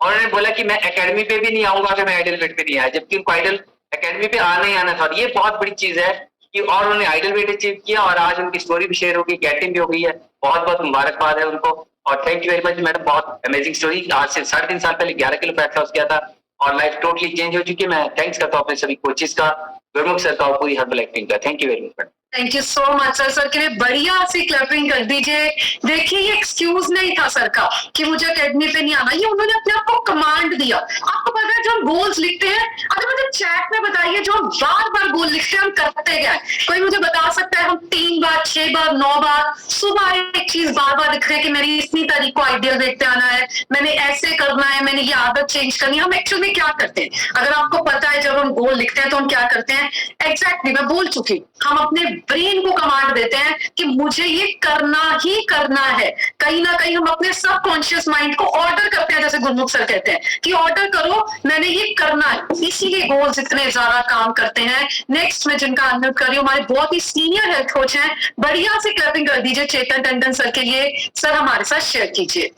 और उन्होंने बोला कि मैं एकेडमी पे भी नहीं आऊंगा अगर मैं आइडल वेट पे नहीं आया, जबकि उनको आइडल एकेडमी पे आना ही आना था। और ये बहुत बड़ी चीज है कि और उन्होंने आइडल वेट अचीव किया और आज उनकी स्टोरी भी शेयर होगी, गेटिंग भी हो गई है। बहुत बहुत मुबारकबाद है उनको और thank you very much madam. बहुत अमेजिंग स्टोरी। आज से 3.5 साल पहले 11 किलो फैट लॉस किया था और लाइफ टोटली चेंज हो चुकी है। मैं थैंक्स करता हूँ अपने सभी कोचेस का, गुरमुख सर का और पूरी हर्बल एक्टिंग का। Thank you very much. Thank you so much sir. Sir के लिए बढ़िया सी क्लैपिंग कर दीजिए। देखिए ये एक्सक्यूज नहीं था सर का कि मुझे अकेडमी पे नहीं आना, ये उन्होंने अपने आप को कमांड दिया। आपको पता है जो हम गोल्स लिखते हैं, अगर मुझे चैट में बताइए जो हम बार गोल लिखते हैं हम करते क्या है? कोई मुझे बता सकता है हम 3 बार 6 बार 9 बार सुबह एक चीज बार लिख रहे हैं कि मेरी इतनी तारीख को आइडियल वेट पे आना है, मैंने ऐसे करना है, मैंने ये आदत चेंज करनी है। हम एक्चुअली में क्या करते हैं? अगर आपको पता है जब हम गोल लिखते हैं तो हम क्या करते हैं? एग्जैक्टली मैं बोल चुकी, हम अपने ब्रेन को कमांड देते हैं कि मुझे ये करना ही करना है। कहीं ना कहीं हम अपने सबकॉन्शियस माइंड को ऑर्डर करते हैं, जैसे गुरमुख सर कहते हैं कि ऑर्डर करो, मैंने ये करना है। इसीलिए गोल्स इतने ज्यादा काम करते हैं। नेक्स्ट में जिनका अनम्यूट कर रही हूँ, हमारे बहुत ही सीनियर हेल्थ कोच हैं, बढ़िया से क्लैपिंग कर दीजिए चेतन टंडन सर के लिए। सर हमारे साथ शेयर कीजिए।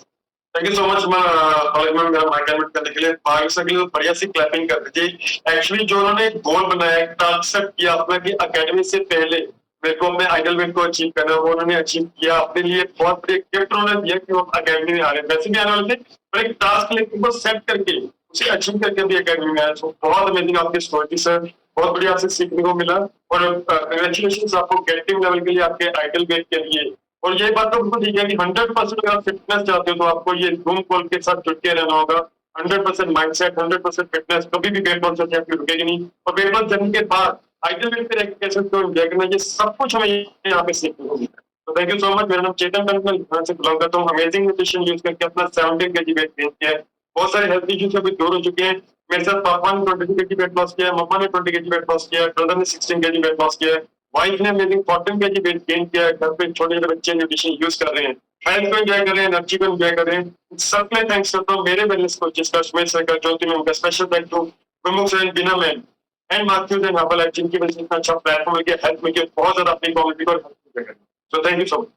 Thank you so much ma'am मेरा माइक अनम्यूट करने के लिए। भार्गव सर के लिए बढ़िया सी क्लैपिंग कर दीजिए। एक्चुअली जो उन्होंने गोल बनाया, टारगेट किया अपना कि अकेडमी से पहले मेरे को अपने आइडल वेट को अचीव करना, वो उन्होंने अचीव किया। अपने लिए बहुत बड़ी गिफ्ट उन्होंने दिया कि वो अकेडमी में आ रहे हैं। वैसे भी आने वाले थे पर एक टास्क लेके वो सेट करके उसे अचीव करके भी अकेडमी में आया। तो बहुत अमेजिंग आपकी स्टोरी सर, बहुत बढ़िया आपसे सीखने को मिला और कंग्रेचुलेशन आपको गेटिंग लेवल के लिए, आपके आइडल वेट के लिए। और ये बात तो बिल्कुल ठीक है कि 100% अगर आप फिटनेस चाहते हो तो आपको ये रूम कॉल के साथ जुड़ के रहना होगा। 100% माइंडसेट, 100% फिटनेस, कभी भी वेट लॉस जर्नी आपकी रुकेगी नहीं। और वेट लॉस जर्नी के बाद आइडल वेट पे रह के कैसे उसको एंजॉय करना, ये सब कुछ हमें यहाँ पे सीखने को मिला। तो थैंक यू सो मच। मेरा नाम चेतन टंडन, मैं से बिलोंग करता हूँ। अमेजिंग न्यूट्रिशन यूज करके अपना 17 kg वेट गेन किया है। बहुत सारे हेल्थ इश्यूज अभी दूर हो चुके हैं। मेरे साथ पापा ने 22 kg वेट लॉस किया है, मम्मा ने 20 kg वेट लॉस किया है, ब्रदर ने 16 kg वेट लॉस किया है, वाइफ ने अमेजिंग 14 kg वेट गेन किया है। घर पे छोटे छोटे बच्चे न्यूट्रिशन यूज कर रहे हैं, हेल्थ को एंजॉय कर रहे हैं, एनर्जी को एंजॉय कर रहे हैं। सब में थैंक्स करता हूँ मेरे वेलनेस कोचेस का, सुमेश सर का, ज्योति मैम का, special thank to Gurmukh sir, Bina ma'am and Mathews and herbal acting की वजह से इतना अच्छा प्लेटफॉर्म मिल गया, हेल्प मिल गया। बहुत ज्यादा अपनी कम्युनिटी को हेल्प कर। So thank you so much.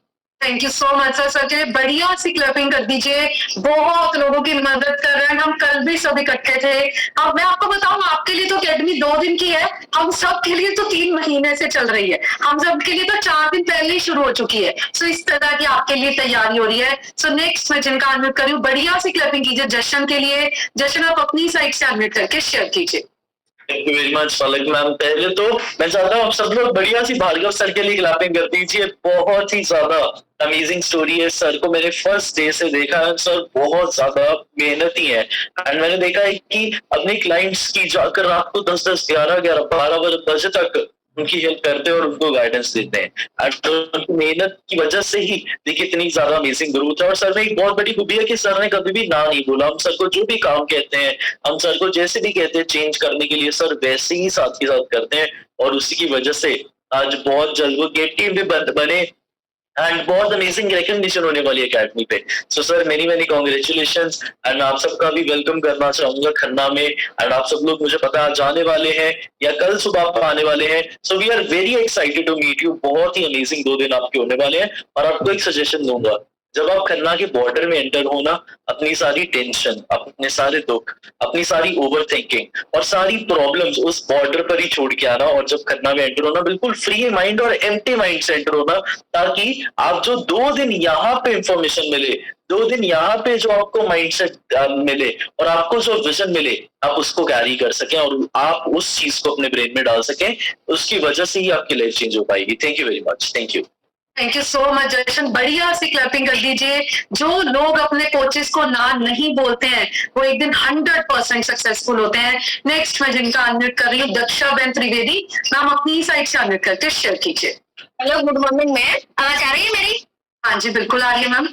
Thank you so much sir. Sir के लिए बढ़िया सी क्लैपिंग कर दीजिए। बहुत लोगों की मदद कर रहे हैं। हम कल भी सब इकट्ठे थे। अब मैं आपको बताऊं, आपके लिए तो अकेडमी 2 दिन की है, हम सब के लिए तो 3 महीने से चल रही है। हम सब के लिए तो 4 दिन पहले ही शुरू हो चुकी है। सो इस तरह की आपके लिए तैयारी हो रही है। सो नेक्स्ट मैं जिनका अनम्यूट कर रही हूँ, बढ़िया सी क्लैपिंग कीजिए जशन के लिए। जशन आप अपनी साइड से अनम्यूट करके शेयर कीजिए। Thank you very much Palak ma'am. पहले तो मैं चाहता हूँ आप सब लोग बढ़िया सी भार्गव सर के लिए क्लैपिंग कर दीजिए। बहुत ही ज्यादा अमेजिंग स्टोरी है। सर को मैंने फर्स्ट डे से देखा है, सर बहुत ज्यादा मेहनती है एंड मैंने देखा है कि अपने क्लाइंट्स की जाकर रात को 10-10, 11-11, 12 बजे तक उनकी हेल्प करते हैं और उनको गाइडेंस देते हैं। एंड उनकी मेहनत की वजह से ही देखिए इतनी ज्यादा अमेजिंग ग्रोथ है। और सर में एक बहुत बड़ी खूबी है कि सर ने कभी भी ना नहीं बोला। हम सर को जो भी काम कहते हैं, हम सर को जैसे भी कहते हैं चेंज करने के लिए, सर वैसे ही साथ के साथ करते हैं और उसी की वजह से आज बहुत जल्द वो गेट टीम भी बने एंड बहुत अमेजिंग रिकॉग्निशन होने वाली है अकेडमी पे। So sir many congratulations and आप सबका भी वेलकम करना चाहूंगा खन्ना में। एंड आप सब लोग मुझे पता है जाने वाले हैं या कल सुबह आप आने वाले हैं। So we are very excited to meet you. बहुत ही अमेजिंग 2 दिन आपके होने वाले हैं। और आपको एक सजेशन दूंगा, जब आप खन्ना के बॉर्डर में एंटर होना, अपनी सारी टेंशन, अपने सारे दुख, अपनी सारी ओवर थिंकिंग और सारी प्रॉब्लम्स उस बॉर्डर पर ही छोड़ के आना। और जब खन्ना में एंटर होना, बिल्कुल फ्री माइंड और एम्प्टी माइंड से एंटर होना, ताकि आप जो 2 दिन यहाँ पे इंफॉर्मेशन मिले, 2 दिन यहाँ पे जो आपको माइंड सेट मिले और आपको जो विजन मिले, आप उसको कैरी कर सकें और आप उस चीज को अपने ब्रेन में डाल सकें। उसकी वजह से ही आपकी लाइफ चेंज हो पाएगी। Thank you very much. Thank you. Thank you so much Jashan. बढ़िया सी क्लैपिंग कर दीजिए। जो लोग अपने कोचेस को ना नहीं बोलते हैं वो एक दिन 100% सक्सेसफुल होते हैं। नेक्स्ट मैं जिनका अनम्यूट कर रही हूँ, दक्षा बेन त्रिवेदी। नाम अपनी साइड से अनम्यूट करके शेयर कीजिए। Hello, good morning ma'am. आवाज आ रही है मेरी? हाँ जी बिल्कुल आ रही है ma'am.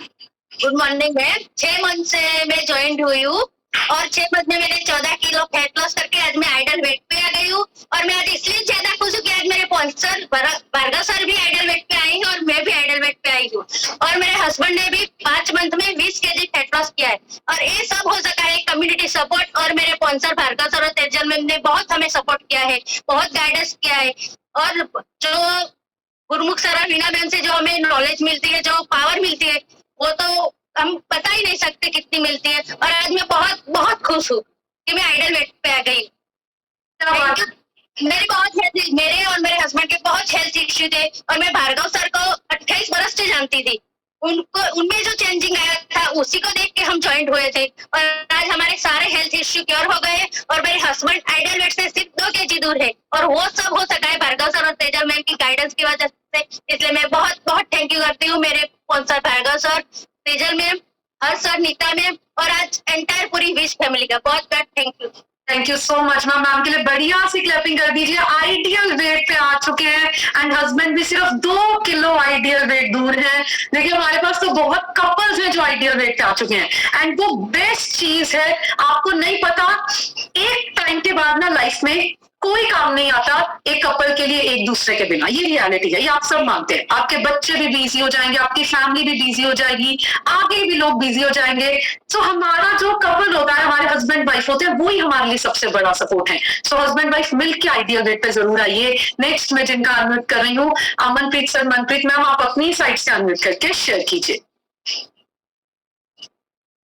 Good morning ma'am. 6 month से मैं ज्वाइन हुई हूँ और 6 मंथ में मैंने 14 किलो फैट लॉस करके आज मैं आइडल वेट पे आ गई हूँ। और मैं आज इसलिए ज्यादा खुश हूँ कि आज मेरे स्पॉन्सर भार्गव सर भी आइडल वेट पे आई हैं और मैं भी आइडल वेट पे आई हूँ। और मेरे हस्बैंड ने भी 5 मंथ में 20 केजी फैट लॉस किया है। और ये सब हो सका है कम्युनिटी सपोर्ट और मेरे स्पॉन्सर भार्गव सर और तेजल मैम ने बहुत हमें सपोर्ट किया है, बहुत गाइडेंस किया है। और जो गुरमुख सर और वीना मैम से जो हमें नॉलेज मिलती है, जो पावर मिलती है, वो तो हम बता ही नहीं सकते कितनी मिलती है। और आज मैं बहुत बहुत खुश हूँ कि मैं आइडल वेट पे आ गई। मेरे और मेरे हस्बैंड के बहुत हेल्थ इश्यू थे और मैं भार्गव सर को 28 बरस से जानती थी। उनमें जो चेंजिंग आया था उसी को देख के हम ज्वाइंट हुए थे और आज हमारे सारे हेल्थ इश्यू क्योर हो गए और मेरे हस्बैंड आइडल वेट से सिर्फ 2 केजी दूर है और वो सब हो सका है भार्गव सर और तेजल मैम की गाइडेंस की वजह से। इसलिए मैं बहुत बहुत थैंक यू करती हूँ मेरे sponsor Bhargav sir, Tejal ma'am, Harsh sir, Neeta ma'am और आज एंटायर पूरी विश फैमिली का बहुत बहुत thank you. Thank you so much ma'am. Ma'am के लिए बढ़िया सी क्लैपिंग कर दीजिए। आइडियल वेट पे आ चुके हैं एंड हस्बैंड भी सिर्फ 2 किलो आइडियल वेट दूर है। देखिए हमारे पास तो बहुत कपल्स हैं जो आइडियल वेट पे आ चुके हैं एंड वो बेस्ट चीज है, आपको नहीं पता, एक टाइम के बाद ना लाइफ में कोई काम नहीं आता एक कपल के लिए एक दूसरे के बिना। ये रियलिटी है, ये आप सब मानते हैं। आपके बच्चे भी बिजी हो जाएंगे, आपकी फैमिली भी बिजी हो जाएगी, आगे भी लोग बिजी हो जाएंगे। सो हमारा जो कपल होता है, हमारे हस्बैंड वाइफ होते हैं, वही हमारे लिए सबसे बड़ा सपोर्ट है। सो हस्बैंड वाइफ मिलकर आइडियल वेट पे जरूर आइए। नेक्स्ट मैं जिनका अनम्यूट कर रही हूँ, अमनप्रीत सर। मनप्रीत मैम आप अपनी साइड से अनम्यूट करके शेयर कीजिए।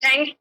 Thank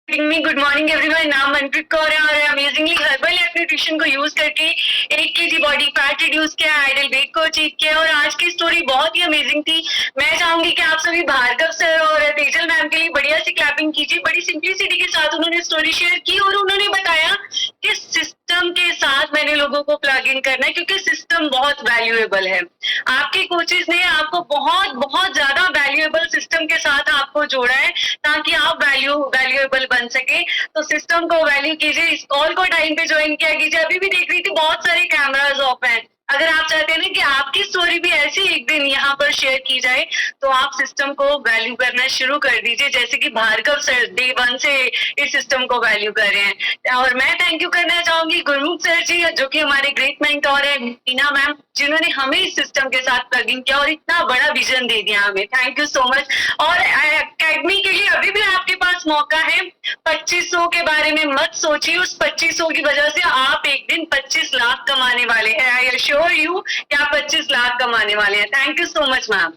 good morning everyone. नाम मनप्रीत कौर है और अमेजिंगली हर्बल न्यूट्रिशन को यूज करके 1 केजी बॉडी फैट रिड्यूस किया, आइडल वेट को अचीव किया और आज की स्टोरी बहुत ही अमेजिंग थी। मैं चाहूंगी कि आप सभी भार्गव सर और तेजल मैम के लिए बढ़िया सी क्लैपिंग कीजिए। बड़ी सिंप्लिसिटी के साथ उन्होंने स्टोरी शेयर की और उन्होंने बताया कि सिस्टम के साथ मैंने लोगों को प्लग इन करना है क्योंकि सिस्टम बहुत वैल्यूएबल है। आपके कोचेस ने आपको बहुत बहुत ज्यादा वैल्यूएबल सिस्टम के साथ आपको जोड़ा है ताकि आप वैल्यूएबल बन सके। तो सिस्टम को वैल्यू कीजिए, इस कॉल को टाइम पे ज्वाइन किया कीजिए। अभी भी देख रही थी बहुत सारे कैमराज ऑफ हैं। अगर आप चाहते हैं ना कि आपकी स्टोरी भी ऐसी एक दिन यहाँ पर शेयर की जाए तो आप सिस्टम को वैल्यू करना शुरू कर दीजिए, जैसे कि भार्गव सर डे 1 से इस सिस्टम को वैल्यू कर रहे हैं। और मैं थैंक यू करना चाहूंगी गुरमुख सर जी, जो कि हमारे ग्रेट मेंटोर है, मीना मैम, जिन्होंने हमें इस सिस्टम के साथ प्लग इन किया और इतना बड़ा विजन दे दिया हमें। Thank you so much. और अकेडमी के लिए अभी भी आपके पास मौका है। 2500 के बारे में मत सोचिए, उस 2500 की वजह से आप एक दिन 25 लाख कमाने वाले हैं। आई अश्योर यू कि आप 25 लाख कमाने वाले हैं। Thank you so much ma'am.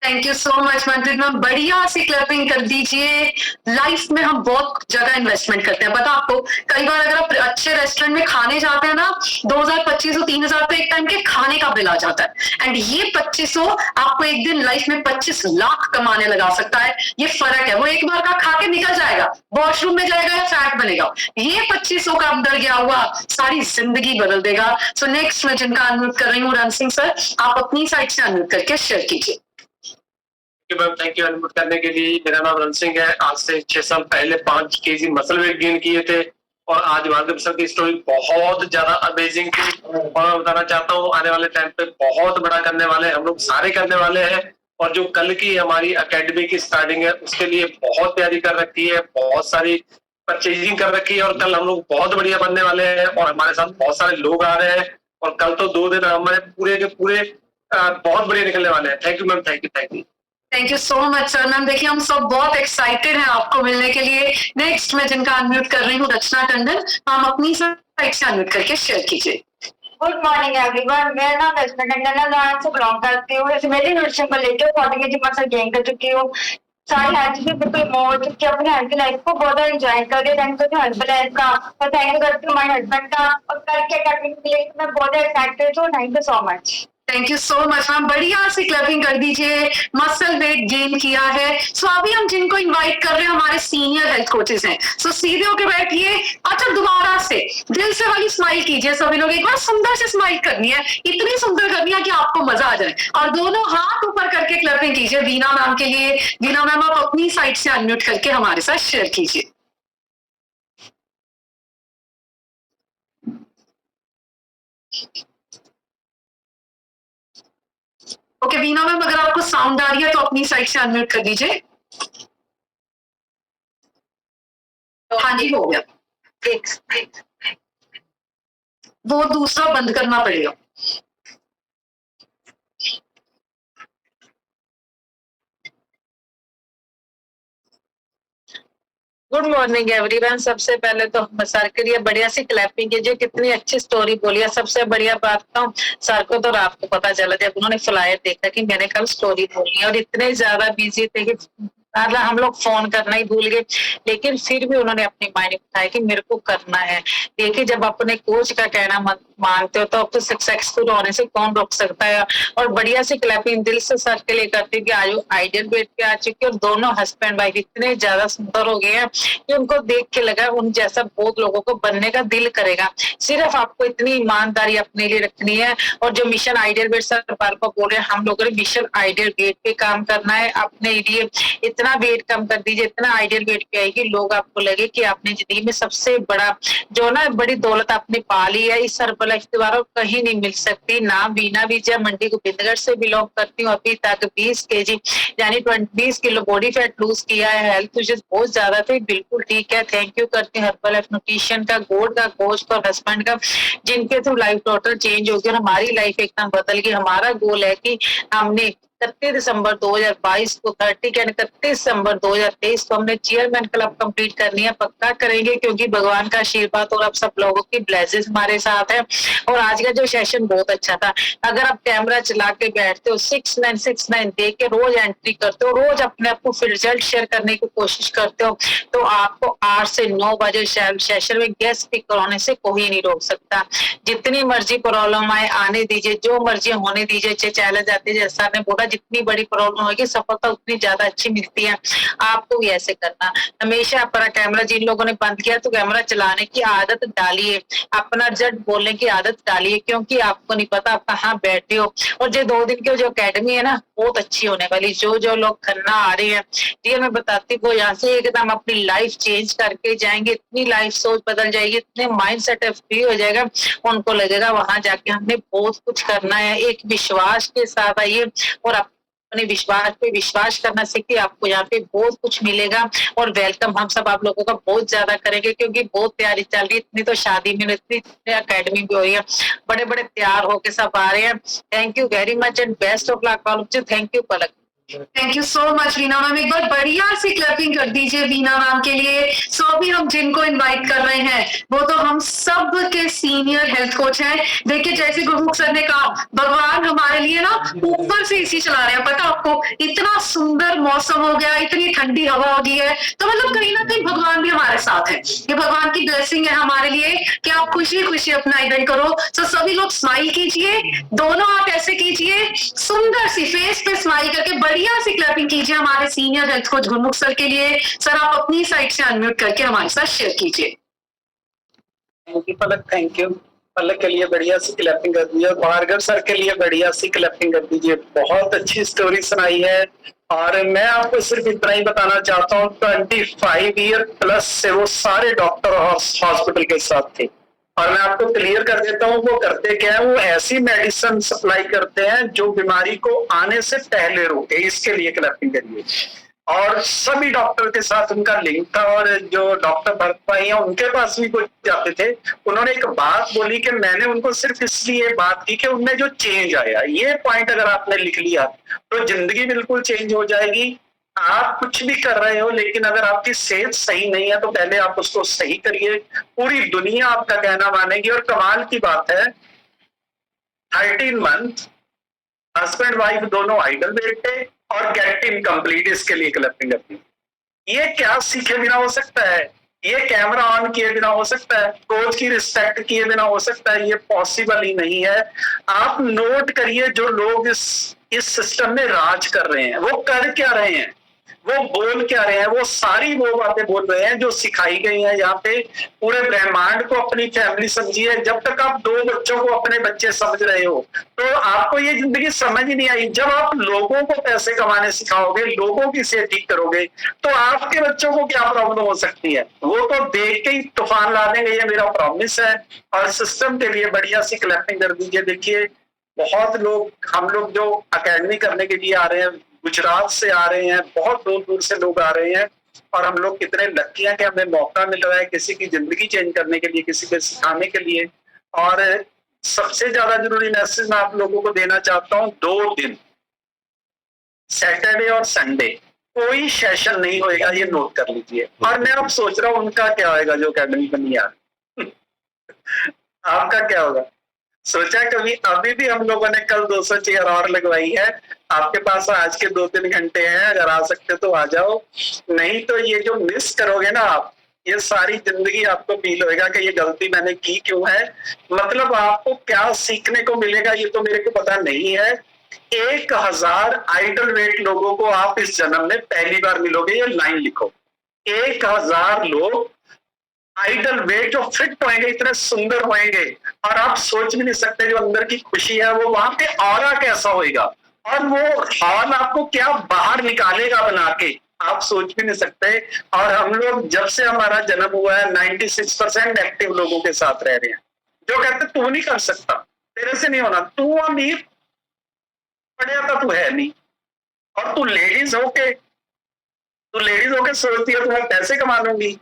Thank you so much Manpreet ma'am. बढ़िया सी क्लैपिंग कर दीजिए। लाइफ में हम बहुत जगह इन्वेस्टमेंट करते हैं, पता आपको। कई बार अगर आप अच्छे रेस्टोरेंट में खाने जाते हैं ना, 2000, 2500, 3000 तो एक टाइम के खाने का बिल आ जाता है एंड ये 2500 आपको एक दिन लाइफ में 25 लाख कमाने लगा सकता है। ये फर्क है, वो एक बार का खा के निकल जाएगा, वॉशरूम में जाएगा या फैट बनेगा। ये 2500 का अंदर गया हुआ सारी जिंदगी बदल देगा। सो नेक्स्ट मैं जिनका अनम्यूट कर रही हूँ, रण सिंह सर, आप अपनी साइड से अनम्यूट करके शेयर कीजिए। मैम थैंक यू अनम्यूट करने के लिए। मेरा नाम रण सिंह है। आज से 6 साल पहले 5 केजी मसल वेट गेन किए थे और आज भार्गव सर की स्टोरी बहुत ज्यादा अमेजिंग थी और मैं बताना चाहता हूँ आने वाले टाइम पे बहुत बड़ा करने वाले हैं, हम लोग सारे करने वाले हैं। और जो कल की हमारी एकेडमी की स्टार्टिंग है उसके लिए बहुत तैयारी कर रखी है, बहुत सारी परचेजिंग कर रखी है और कल हम लोग बहुत बढ़िया बनने वाले हैं और हमारे साथ बहुत सारे लोग आ रहे हैं और कल तो 2 दिन हमारे पूरे के पूरे बहुत बढ़िया निकलने वाले हैं। Thank you ma'am, thank you, thank you. Thank you so much sir. Ma'am देखिए हम सब बहुत एक्साइटेड हैं आपको मिलने के लिए। नेक्स्ट मैं जिनका अनम्यूट कर रही हूँ, रचना टंडन, हम अपनी साइड से अनम्यूट करके शेयर कीजिए। Good morning everyone. मेरा नाम रचना टंडन है, मैं से बिलोंग करती हूँ। जैसे मेरी न्यूट्रिशन को लेकर 40 केजी मसल गेन कर चुकी हूँ। सारी हेल्थ भी बिल्कुल मोड़ चुकी है, अपनी हेल्थ लाइफ को बहुत एंजॉय करके। थैंक यू हेल्थ लाइफ का और थैंक यू करती हूँ हमारे हस्बैंड का और करके एकेडमी के लिए मैं बहुत एक्साइटेड हूँ। Thank you so much. Thank you so much ma'am. बढ़िया सी क्लैपिंग कर दीजिए। मसल वेट गेन किया है। सो अभी हम जिनको इनवाइट कर रहे हैं हमारे सीनियर हेल्थ कोचेस हैं। सो सीधे होके बैठिए। अच्छा दोबारा से दिल से वाली स्माइल कीजिए सभी लोग। एक बार सुंदर से स्माइल करनी है, इतनी सुंदर करनी है कि आपको मजा आ जाए। और दोनों हाथ ऊपर करके क्लैपिंग कीजिए वीना मैम के लिए। वीना मैम आप अपनी साइड से अनम्यूट करके हमारे साथ शेयर कीजिए। ओके वीना मैम, अगर आपको साउंड आ रही है तो अपनी साइड से अनम्यूट कर दीजिए। हाँ जी हो गया। वो दूसरा बंद करना पड़ेगा। Good morning everyone. सबसे पहले तो सर के लिए बढ़िया सी क्लैपिंग कीजिए, कितनी अच्छी स्टोरी बोली है। सबसे बढ़िया बात तो सर को तो रात को पता चला जब उन्होंने फ्लायर देखा कि मैंने कल स्टोरी बोली है, और इतने ज्यादा बिजी थे कि हम लोग फोन करना ही भूल गए, लेकिन फिर भी उन्होंने अपनी माइंड उठाया कि मेरे को करना है। देखिए, जब अपने कोच का कहना मानते हो तो अब तो सक्सेसफुल होने से कौन रोक सकता है। और बढ़िया सी क्लैपिंग दिल से सर के लिए करती कि आज आइडियल वेट पे आ चुकी है, और दोनों हस्बैंड वाइफ इतने ज्यादा सुंदर हो गए हैं कि उनको देख के लगा उन जैसा बहुत लोगों को बनने का दिल करेगा। सिर्फ आपको इतनी ईमानदारी अपने लिए रखनी है, और जो मिशन आइडियल वेट सर बार बार बोल रहे हैं, हम लोगों ने मिशन आइडियल वेट पे काम करना है। अपने लिए इतना वेट कम कर दीजिए, इतना आइडियल वेट पे आएगी, लोग आपको लगे कि आपने जिंदगी में सबसे बड़ा जो ना बड़ी दौलत आपने पा ली है। इस हर्बल लाइफ के द्वारा कहीं नहीं मिल सकती। नाम बीना विजय, मंडी गोविंदगढ़ से बिलोंग करती हूँ। अभी तक 20 kg यानी 20 किलो बॉडी फैट लूज किया है। हेल्थ मुझे बहुत ज्यादा थी, बिल्कुल ठीक है। थैंक यू करती हूँ हर्बल लाइफ न्यूट्रिशन का, गोल्ड का, कोच का और हस्बैंड का, जिनके थ्रू लाइफ टोटल चेंज हो गई और हमारी लाइफ एकदम बदल गई। हमारा गोल है कि हमने 31 दिसंबर 2022 को 31 दिसंबर 2023 को हमने चेयरमैन क्लब कंप्लीट करनी है। पक्का करेंगे, क्योंकि भगवान का आशीर्वाद और आप सब लोगों की ब्लेसिंग्स हमारे साथ है। और आज का जो सेशन बहुत अच्छा था। अगर आप कैमरा चला के बैठते हो, 6969 देख के रोज एंट्री करते हो, रोज अपने आप को रिजल्ट शेयर करने की कोशिश करते हो, तो आपको 8 से 9 बजे सेशन में गेस्ट स्पीकर होने से कोई नहीं रोक सकता। जितनी मर्जी प्रॉब्लम आए आने दीजिए, जो मर्जी होने दीजिए, चैलेंज आते हैं। जैसा ने बोला, जितनी बड़ी प्रॉब्लम होगी सफलता उतनी ज्यादा अच्छी मिलती है। आपको भी ऐसे करना। हमेशा अपना कैमरा, जिन लोगों ने बंद किया तो कैमरा चलाने की आदत डालिए, अपना रिजल्ट बोलने की आदत डालिए, क्योंकि आपको नहीं पता आप कहाँ बैठे हो। और जो 2 दिन की जो अकेडमी है ना, बहुत अच्छी होने वाली। जो लोग खन्ना आ रहे हैं, रियल में बताती वो यहाँ से एकदम अपनी लाइफ चेंज करके जाएंगे। इतनी लाइफ सोच बदल जाएगी, इतने माइंड सेट फ्री हो जाएगा, उनको लगेगा वहां जाके हमने बहुत कुछ करना है। एक विश्वास के साथ आइए और अपने विश्वास पे विश्वास करना सीखिए, आपको यहाँ पे बहुत कुछ मिलेगा। और वेलकम हम सब आप लोगों का बहुत ज्यादा करेंगे, क्योंकि बहुत तैयारी चल रही है। इतनी तो शादी में, इतनी अकेडमी भी हो रही है, बड़े बड़े तैयार होके सब आ रहे हैं। Thank you very much and best of luck all of you. Thank you Palak. Thank you so much Veena ma'am. एक बार बढ़िया सी क्लैपिंग कर दीजिए वीना मैम के लिए। सो अभी हम जिनको इनवाइट कर रहे हैं वो तो हम सब के सीनियर हेल्थ कोच हैं। देखिए, जैसे गुरमुख सर ने कहा, भगवान हमारे लिए ना ऊपर से एसी चला रहे हैं। पता आपको, इतना सुंदर मौसम हो गया, इतनी ठंडी हवा हो गई है, तो मतलब कहीं ना कहीं भगवान भी हमारे साथ है। ये भगवान की ब्लेसिंग है हमारे लिए कि आप खुशी खुशी अपना इवेंट करो। तो सभी लोग स्माइल कीजिए, दोनों हाथ ऐसे कीजिए, सुंदर सी फेस पे स्माइल करके बढ़िया सी क्लैपिंग कीजिए हमारे सीनियर हेल्थ कोच गुरमुख सर के लिए। सर, आप अपनी साइड से अनम्यूट करके हमारे साथ शेयर कीजिए। Thank you Palak, thank you. Palak के लिए बढ़िया सी क्लैपिंग कर दीजिए, और भार्गव सर के लिए बढ़िया सी क्लैपिंग कर दीजिए। बहुत अच्छी स्टोरी सुनाई है, और मैं आपको सिर्फ इतना ही बताना चाहता हूँ, 25 ईयर प्लस से वो सारे डॉक्टर हॉस्पिटल के साथ थे। और मैं आपको क्लियर कर देता हूँ वो करते क्या है, वो ऐसी मेडिसिन सप्लाई करते हैं जो बीमारी को आने से पहले रोके। इसके लिए क्लैपिंग करिए। और सभी डॉक्टर के साथ उनका लिंक था, और जो डॉक्टर भरत भाई हैं उनके पास भी कुछ जाते थे। उन्होंने एक बात बोली कि मैंने उनको सिर्फ इसलिए बात की कि उनमें जो चेंज आया, ये पॉइंट अगर आपने लिख लिया तो जिंदगी बिल्कुल चेंज हो जाएगी। आप कुछ भी कर रहे हो, लेकिन अगर आपकी सेहत सही नहीं है तो पहले आप उसको सही करिए। पूरी दुनिया आपका कहना मानेगी। और कमाल की बात है, 13 मंथ हस्बैंड वाइफ दोनों आइडल वेट थे और गेट टीम कंप्लीट। इसके लिए क्लैपिंग करती। ये क्या सीखे बिना हो सकता है? ये कैमरा ऑन किए बिना हो सकता है? कोच की रिस्पेक्ट किए बिना हो सकता है? ये पॉसिबल ही नहीं है। आप नोट करिए, जो लोग इस सिस्टम में राज कर रहे हैं वो कर क्या रहे हैं, वो बोल क्या रहे हैं। वो सारी वो बातें बोल रहे हैं जो सिखाई गई हैं यहाँ पे। पूरे ब्रह्मांड को अपनी फैमिली समझिए। जब तक आप 2 बच्चों को अपने बच्चे समझ रहे हो तो आपको ये जिंदगी समझ ही नहीं आई। जब आप लोगों को पैसे कमाने सिखाओगे, लोगों की सेहत ठीक करोगे, तो आपके बच्चों को क्या प्रॉब्लम हो सकती है? वो तो देख के ही तूफान ला देंगे, ये मेरा प्रॉमिस है। और सिस्टम के लिए बढ़िया सी क्लैपिंग कर दीजिए। देखिए, बहुत लोग, हम लोग जो अकेडमी करने के लिए आ रहे हैं, गुजरात से आ रहे हैं, बहुत दूर दूर से लोग आ रहे हैं, और हम लोग कितने लकी हैं कि हमें मौका मिल रहा है किसी की जिंदगी चेंज करने के लिए, किसी को सिखाने के लिए। और सबसे ज्यादा जरूरी मैसेज मैं आप लोगों को देना चाहता हूँ, 2 दिन, सैटरडे और संडे, कोई सेशन नहीं होएगा, ये नोट कर लीजिए। और मैं अब सोच रहा हूँ उनका क्या होएगा जो अकेडमी बनी यार। आपका क्या होगा? सोचा कभी? अभी भी हम लोगों ने कल 200 चेयर और लगवाई है। आपके पास आज के 2-3 घंटे हैं, अगर आ सकते तो आ जाओ, नहीं तो ये जो मिस करोगे ना आप, ये सारी जिंदगी आपको फील होएगा कि ये गलती मैंने की क्यों है। मतलब आपको क्या सीखने को मिलेगा ये तो मेरे को पता नहीं है। 1000 आइडल वेट लोगों को आप इस जन्म में पहली बार मिलोगे, ये लाइन लिखो। 1000 लोग आइडल वेट जो फिट होंगे, इतने सुंदर होंगे, और आप सोच भी नहीं सकते जो अंदर की खुशी है वो वहां पे ऑरा कैसा होएगा, और वो हॉल आपको क्या बाहर निकालेगा बना के, आप सोच भी नहीं सकते। और हम लोग जब से हमारा जन्म हुआ है 96% एक्टिव लोगों के साथ रह रहे हैं, जो कहते तू नहीं कर सकता, तेरे से नहीं होना, तू अमीर पढ़िया था, तू है नहीं, और तू लेडीज होके सोचती है तो मैं पैसे कमा लूंगी।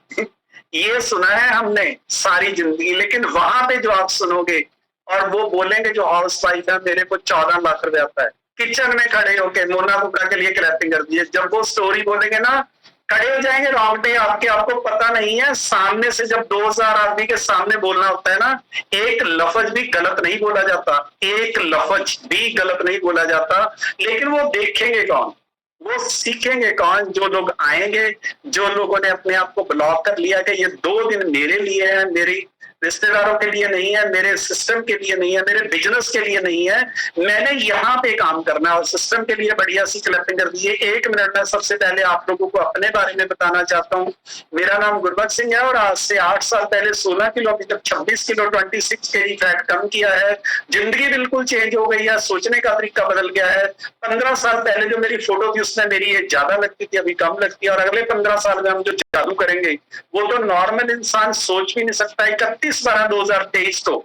ये सुना है हमने सारी जिंदगी, लेकिन वहां पे जो आप सुनोगे और वो बोलेंगे जो हाउस वाइफ है मेरे को 14 लाख रुपए आता है, किचन में खड़े होके मोना बुका के लिए क्लैपिंग कर दिए, जब वो स्टोरी बोलेंगे ना खड़े हो जाएंगे रोंगटे आपके। आपको पता नहीं है सामने से जब 2000 आदमी के सामने बोलना होता है ना, एक लफ्ज भी गलत नहीं बोला जाता, एक लफ्ज भी गलत नहीं बोला जाता। लेकिन वो देखेंगे कौन, वो सीखेंगे कौन? जो लोग आएंगे, जो लोगों ने अपने आप को ब्लॉक कर लिया कि ये 2 दिन मेरे लिए है, मेरी रिश्तेदारों के लिए नहीं है, मेरे सिस्टम के लिए नहीं है, मेरे बिजनेस के लिए नहीं है, मैंने यहाँ पे काम करना है, और सिस्टम के लिए बढ़िया सी क्लैपिंग कर दी है। 1 मिनट में सबसे पहले आप लोगों को अपने बारे में बताना चाहता हूँ। मेरा नाम गुरबख्श सिंह है और आज से 8 साल पहले 16 किलो, अभी तक 26 किलो 26 kg फैट कम किया है। जिंदगी बिल्कुल चेंज हो गई है, सोचने का तरीका बदल गया है। 15 साल पहले जो मेरी फोटो थी उसमें मेरी एज ज्यादा लगती थी, अभी कम लगती है, और अगले 15 साल में हम जो जादू करेंगे वो तो नॉर्मल इंसान सोच भी नहीं सकता। 31/12/2023 को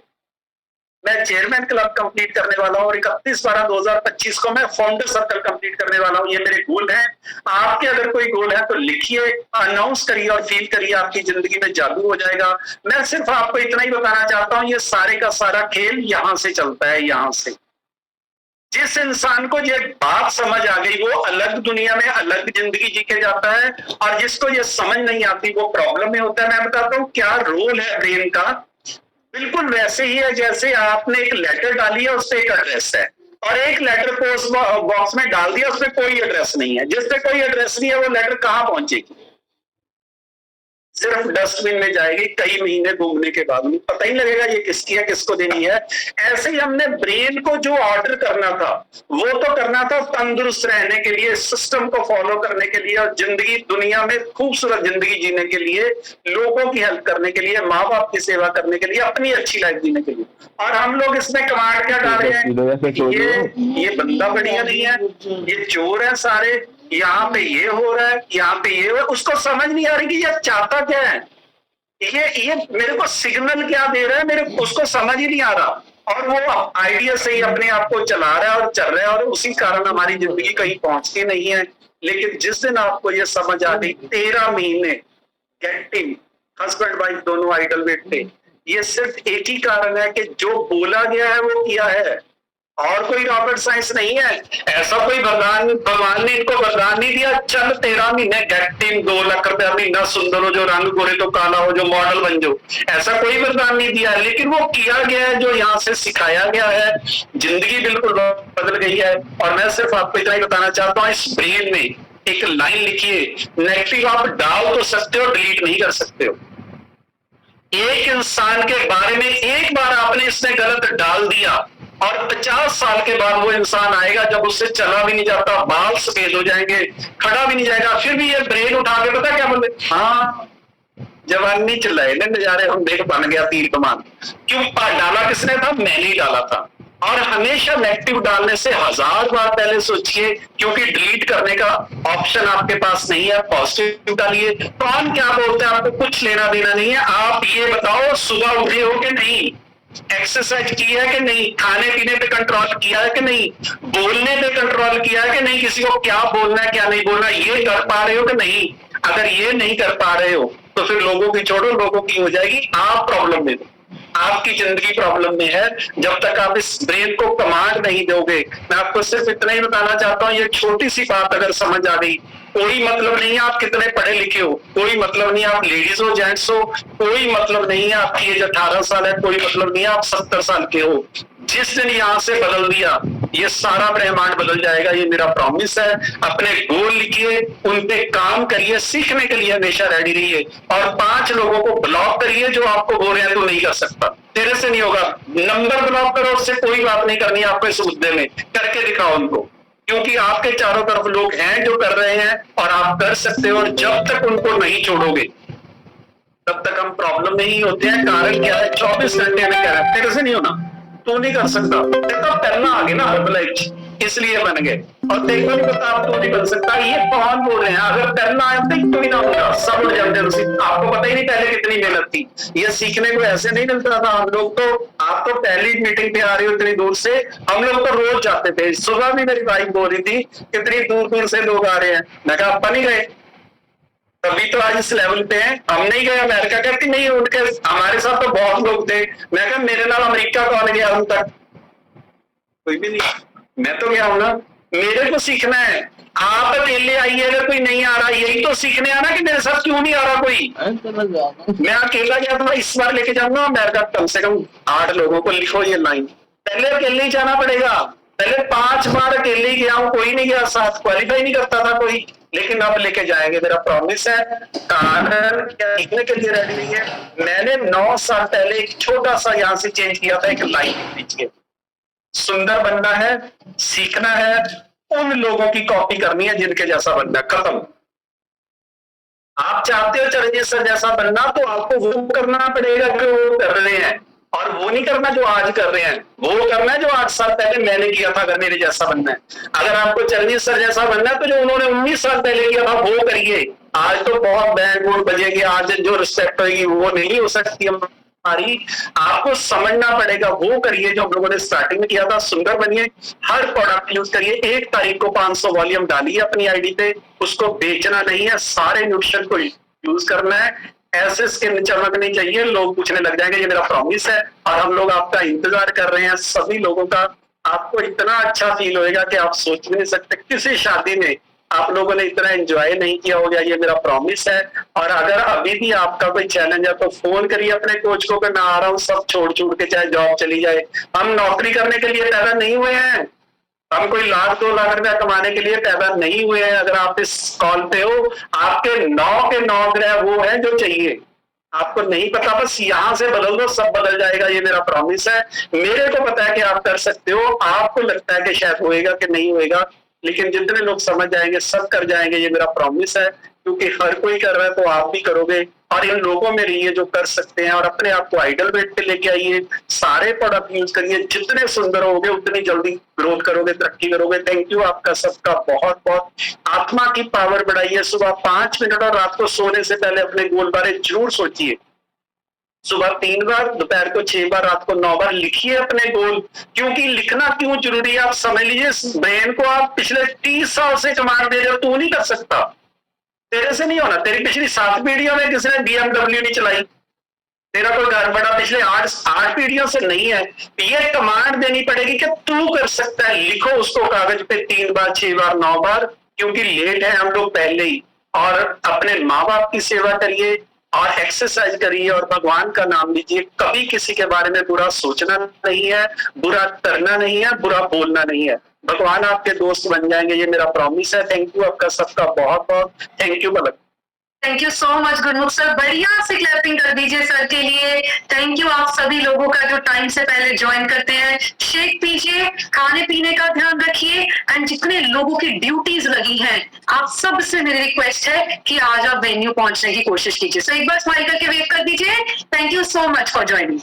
मैं चेयरमैन क्लब कंप्लीट करने वाला हूँ और 31/12/2025 को मैं फाउंडर सर्कल कंप्लीट करने वाला हूँ। ये मेरे गोल हैं। आपके अगर कोई गोल है तो लिखिए, अनाउंस करिए और फील करिए, आपकी जिंदगी में जादू हो जाएगा। मैं सिर्फ आपको इतना ही बताना चाहता हूँ, ये सारे का सारा खेल यहाँ से चलता है। यहाँ से जिस इंसान को ये बात समझ आ गई वो अलग दुनिया में अलग जिंदगी जी के जाता है, और जिसको ये समझ नहीं आती वो प्रॉब्लम में होता है। मैं बताता हूँ क्या रोल है ब्रेन का। बिल्कुल वैसे ही है जैसे आपने एक लेटर डाली है, उस पर एक एड्रेस है, और एक लेटर पोस्ट बॉक्स में डाल दिया, उस पर कोई एड्रेस नहीं है। जिस पे कोई एड्रेस नहीं है वो लेटर कहाँ पहुंचेगी? सिर्फ डस्टबिन में जाएगी। कई महीने घूमने के बाद में पता ही लगेगा ये किसकी है, किसको देनी है। ऐसे ही हमने ब्रेन को जो ऑर्डर करना था वो तो करना था तंदुरुस्त रहने के लिए, सिस्टम को फॉलो करने के लिए, और जिंदगी दुनिया में खूबसूरत जिंदगी जीने के लिए, लोगों की हेल्प करने के लिए, माँ बाप की सेवा करने के लिए, अपनी अच्छी लाइफ जीने के लिए। और हम लोग इसमें कमांड क्या डाल रहे हैं, ये बंदा बढ़िया नहीं है, ये चोर है सारे, यहाँ पे ये हो रहा है, यहाँ पे ये हो रहा है। उसको समझ नहीं आ रही कि ये चाहता क्या है, ये मेरे को सिग्नल क्या दे रहा है, मेरे उसको समझ ही नहीं आ रहा, और वो आइडिया से ही अपने आप को चला रहा है और चल रहा है, और उसी कारण हमारी जिंदगी कहीं पहुंचती नहीं है। लेकिन जिस दिन आपको ये समझ आ गई, 13 महीने गेटिंग हस्बैंड वाइफ दोनों आइडल वेट थे, ये सिर्फ एक ही कारण है कि जो बोला गया है वो किया है, और कोई रॉकेट साइंस नहीं है। ऐसा कोई भगवान ने इनको वरदान नहीं दिया चल 13 महीने गेटिंग 2 लाख रुपया महीना, सुंदर हो जो, रंग गोरे तो काला हो जो, मॉडल बन जो, ऐसा कोई वरदान नहीं दिया। लेकिन वो किया गया है जो यहाँ से सिखाया गया है। जिंदगी बिल्कुल बदल गई है। और मैं सिर्फ आपको इतना ही बताना चाहता हूँ, इस ब्रेन में एक लाइन लिखिए, नेगेटिव आप डाल तो सकते हो, डिलीट नहीं कर सकते हो। एक इंसान के बारे में एक बार आपने इसने गलत डाल दिया, और 50 साल के बाद वो इंसान आएगा जब उससे चला भी नहीं जाता, बाल सफेद हो जाएंगे, खड़ा भी नहीं जाएगा, फिर भी ये ब्रेन उठा के पता क्या बोले, हाँ जवानी चिल्लाए ने नजारे हम देख, बन गया तीर कमान। क्यों डाला किसने था? मैंने ही डाला था। और हमेशा नेगेटिव डालने से 1000 बार पहले सोचिए, क्योंकि डिलीट करने का ऑप्शन आपके पास नहीं है। पॉजिटिव डालिए। कौन क्या बोलते हैं आपको कुछ लेना देना नहीं है। आप ये बताओ सुबह उठे हो कि नहीं, एक्सरसाइज की है कि नहीं, खाने पीने पे कंट्रोल किया है कि नहीं, बोलने पे कंट्रोल किया है कि नहीं, किसी को क्या बोलना है क्या नहीं बोलना ये कर पा रहे हो कि नहीं। अगर ये नहीं कर पा रहे हो तो फिर लोगों की छोड़ो, लोगों की हो जाएगी, आप प्रॉब्लम में दो। आपकी जिंदगी प्रॉब्लम में है जब तक आप इस ब्रेन को कमांड नहीं दोगे। मैं आपको सिर्फ इतना ही बताना चाहता हूँ, ये छोटी सी बात अगर समझ आ गई, कोई मतलब नहीं है आप कितने पढ़े लिखे हो, कोई मतलब नहीं आप लेडीज हो जेंट्स हो, कोई मतलब नहीं है आपकी एज 18 साल है, कोई मतलब नहीं है आप 70 साल के हो। जिस दिन यहाँ से बदल दिया ये सारा ब्रह्मांड बदल जाएगा, ये मेरा प्रॉमिस है। अपने गोल लिखिए, उन पे काम करिए, सीखने के लिए हमेशा रेडी रहिए और 5 लोगों को ब्लॉक करिए जो आपको बोल रहे हैं तो नहीं कर सकता, तेरे से नहीं होगा, नंबर ब्लॉक करो, उससे कोई बात नहीं करनी आपको इस मुद्दे में, करके दिखाओ उनको, क्योंकि आपके चारों तरफ लोग हैं जो कर रहे हैं और आप कर सकते हो। और जब तक उनको नहीं छोड़ोगे तब तक हम प्रॉब्लम में ही होते हैं। कारण क्या है, 24 घंटे में कह रहा है तेरे से नहीं होना, तू नहीं कर सकता, तो पहला आ गया ना हर्बलाइज, इसलिए बन गए। और तेरे को नहीं पता आप तो नहीं बन सकता, ये कौन बोल रहे हैं, अगर पहला आए तो कोई ना होगा, सब उड़ जाते हैं। आपको पता ही नहीं पहले कितनी मेहनत थी, ये सीखने को ऐसे नहीं मिलता था। हम लोग तो, आप तो पहली मीटिंग पे आ रही हो इतनी दूर से, हम लोग तो रोज जाते थे। सुबह भी मेरी वाइफ बोल रही थी कितनी दूर दूर से लोग आ रहे हैं, मैं कहा अपन नहीं गए, तभी तो आज इस लेवल पे हैं। हम नहीं गए, अमेरिका कहती नहीं, उनके हमारे साथ तो बहुत लोग थे। मैं कहा मेरे नाल अमेरिका कौन गया अभी तक, कोई भी नहीं, मैं तो गया हूं ना, मेरे को सीखना है। आप अकेले आइए, अगर कोई नहीं आ रहा, यही तो सीखने आना कि मेरे साथ क्यों नहीं आ रहा कोई। मैं अकेला गया था, इस बार लेके जाऊंगा अमेरिका कम से कम 8 लोगों को। लिखो ये लाइन, पहले अकेले ही जाना पड़ेगा, पहले 5 बार अकेले ही गया हूं, कोई नहीं गया साथ, क्वालिफाई नहीं करता था कोई, लेकिन अब लेके जाएंगे, मेरा प्रॉमिस है। कारण क्या सीखने के लिए रेडी नहीं है। मैंने 9 साल पहले एक छोटा सा यहां से चेंज किया था, एक लाइन नीचे, सुंदर बनना है, सीखना है, उन लोगों की कॉपी करनी है जिनके जैसा बनना, खत्म। आप चाहते हो चरणजीत सर जैसा बनना, तो आपको वो करना पड़ेगा जो वो कर रहे हैं, और वो नहीं करना जो आज कर रहे हैं, वो करना है जो 8 साल पहले मैंने किया था। अगर मेरे जैसा बनना है, अगर आपको चरणजीत सर जैसा बनना है, तो जो उन्होंने 19 साल पहले किया था वो करिए। आज तो बहुत बैंड बोर्ड बजेगी, आज जो रिस्पेक्ट होगी वो नहीं हो सकती हमारी। आपको समझना पड़ेगा, वो करिए जो हम लोगों ने स्टार्टिंग में किया था। सुंदर बनिए, हर प्रोडक्ट यूज करिए। 1 तारीख को 500 वॉल्यूम डालिए अपनी आईडी पे, उसको बेचना नहीं है, सारे न्यूट्रिशन को यूज करना है। ऐसे स्किन चमकनी चाहिए, लोग पूछने लग जाएंगे, ये मेरा प्रॉमिस है। और हम लोग आपका इंतजार कर रहे हैं, सभी लोगों का। आपको इतना अच्छा फील होएगा कि आप सोच भी नहीं सकते। किसी शादी में आप लोगों ने इतना एंजॉय नहीं किया होगा, ये मेरा प्रॉमिस है। और अगर अभी भी आपका कोई चैलेंज है तो फोन करिए अपने कोच को कि मैं आ रहा हूँ, सब छोड़ के, चाहे जॉब चली जाए। हम नौकरी करने के लिए पैदा नहीं हुए हैं, हम कोई 1-2 लाख रुपया कमाने के लिए पैदा नहीं हुए हैं। अगर आप इस कॉल पे हो, आपके 9 के 9 ग्रह वो है जो चाहिए, आपको नहीं पता, बस यहां से बदल दो, सब बदल जाएगा, ये मेरा प्रॉमिस है। मेरे को पता है कि आप कर सकते हो, आपको लगता है कि शायद होएगा कि नहीं होएगा, लेकिन जितने लोग समझ जाएंगे सब कर जाएंगे, ये मेरा प्रॉमिस है। क्योंकि हर कोई कर रहा है तो आप भी करोगे। और इन लोगों में रहिए जो कर सकते हैं, और अपने आप को आइडल वेट पे लेके आइए, सारे प्रोडक्ट यूज करिए। जितने सुंदर होगे उतनी जल्दी ग्रोथ करोगे, तरक्की करोगे। थैंक यू आपका सबका बहुत बहुत। आत्मा की पावर बढ़ाइए। सुबह 5 मिनट और रात को सोने से पहले अपने गोल बारे जरूर सोचिए। सुबह 3 बार, दोपहर को 6 बार, रात को 9 बार लिखिए अपने गोल। क्योंकि लिखना क्यों जरूरी है आप समझ लीजिए। ब्रेन को आप पिछले 30 साल से कमांड दे रहे हो, तू नहीं कर सकता, तेरे से नहीं होना। तेरी पिछली 7 पीढ़ियों में किसी ने BMW नहीं चलाई, तेरा कोई घर बड़ा पिछले 8 पीढ़ियों से नहीं है। ये कमांड देनी पड़ेगी कि तू कर सकता है। लिखो उसको कागज पे 3 बार, 6 बार, 9 बार, क्योंकि लेट है हम लोग पहले ही। और अपने माँ बाप की सेवा करिए और एक्सरसाइज करिए और भगवान का नाम लीजिए। कभी किसी के बारे में बुरा सोचना नहीं है, बुरा करना नहीं है, बुरा बोलना नहीं है। भगवान आपके दोस्त बन जाएंगे, ये मेरा प्रॉमिस है। थैंक यू आपका सबका बहुत बहुत। Thank you Palak. Thank you so much Gurmukh sir, बढ़िया से क्लैपिंग कर दीजिए सर के लिए। थैंक यू आप सभी लोगों का जो टाइम से पहले ज्वाइन करते हैं। शेक पीजिए, खाने पीने का ध्यान रखिए, एंड जितने लोगों की ड्यूटीज लगी हैं, आप सब से मेरी रिक्वेस्ट है कि आज आप वेन्यू पहुंचने की कोशिश कीजिए। सो एक बार स्माइल करके वेव कर दीजिए। Thank you so much for joining.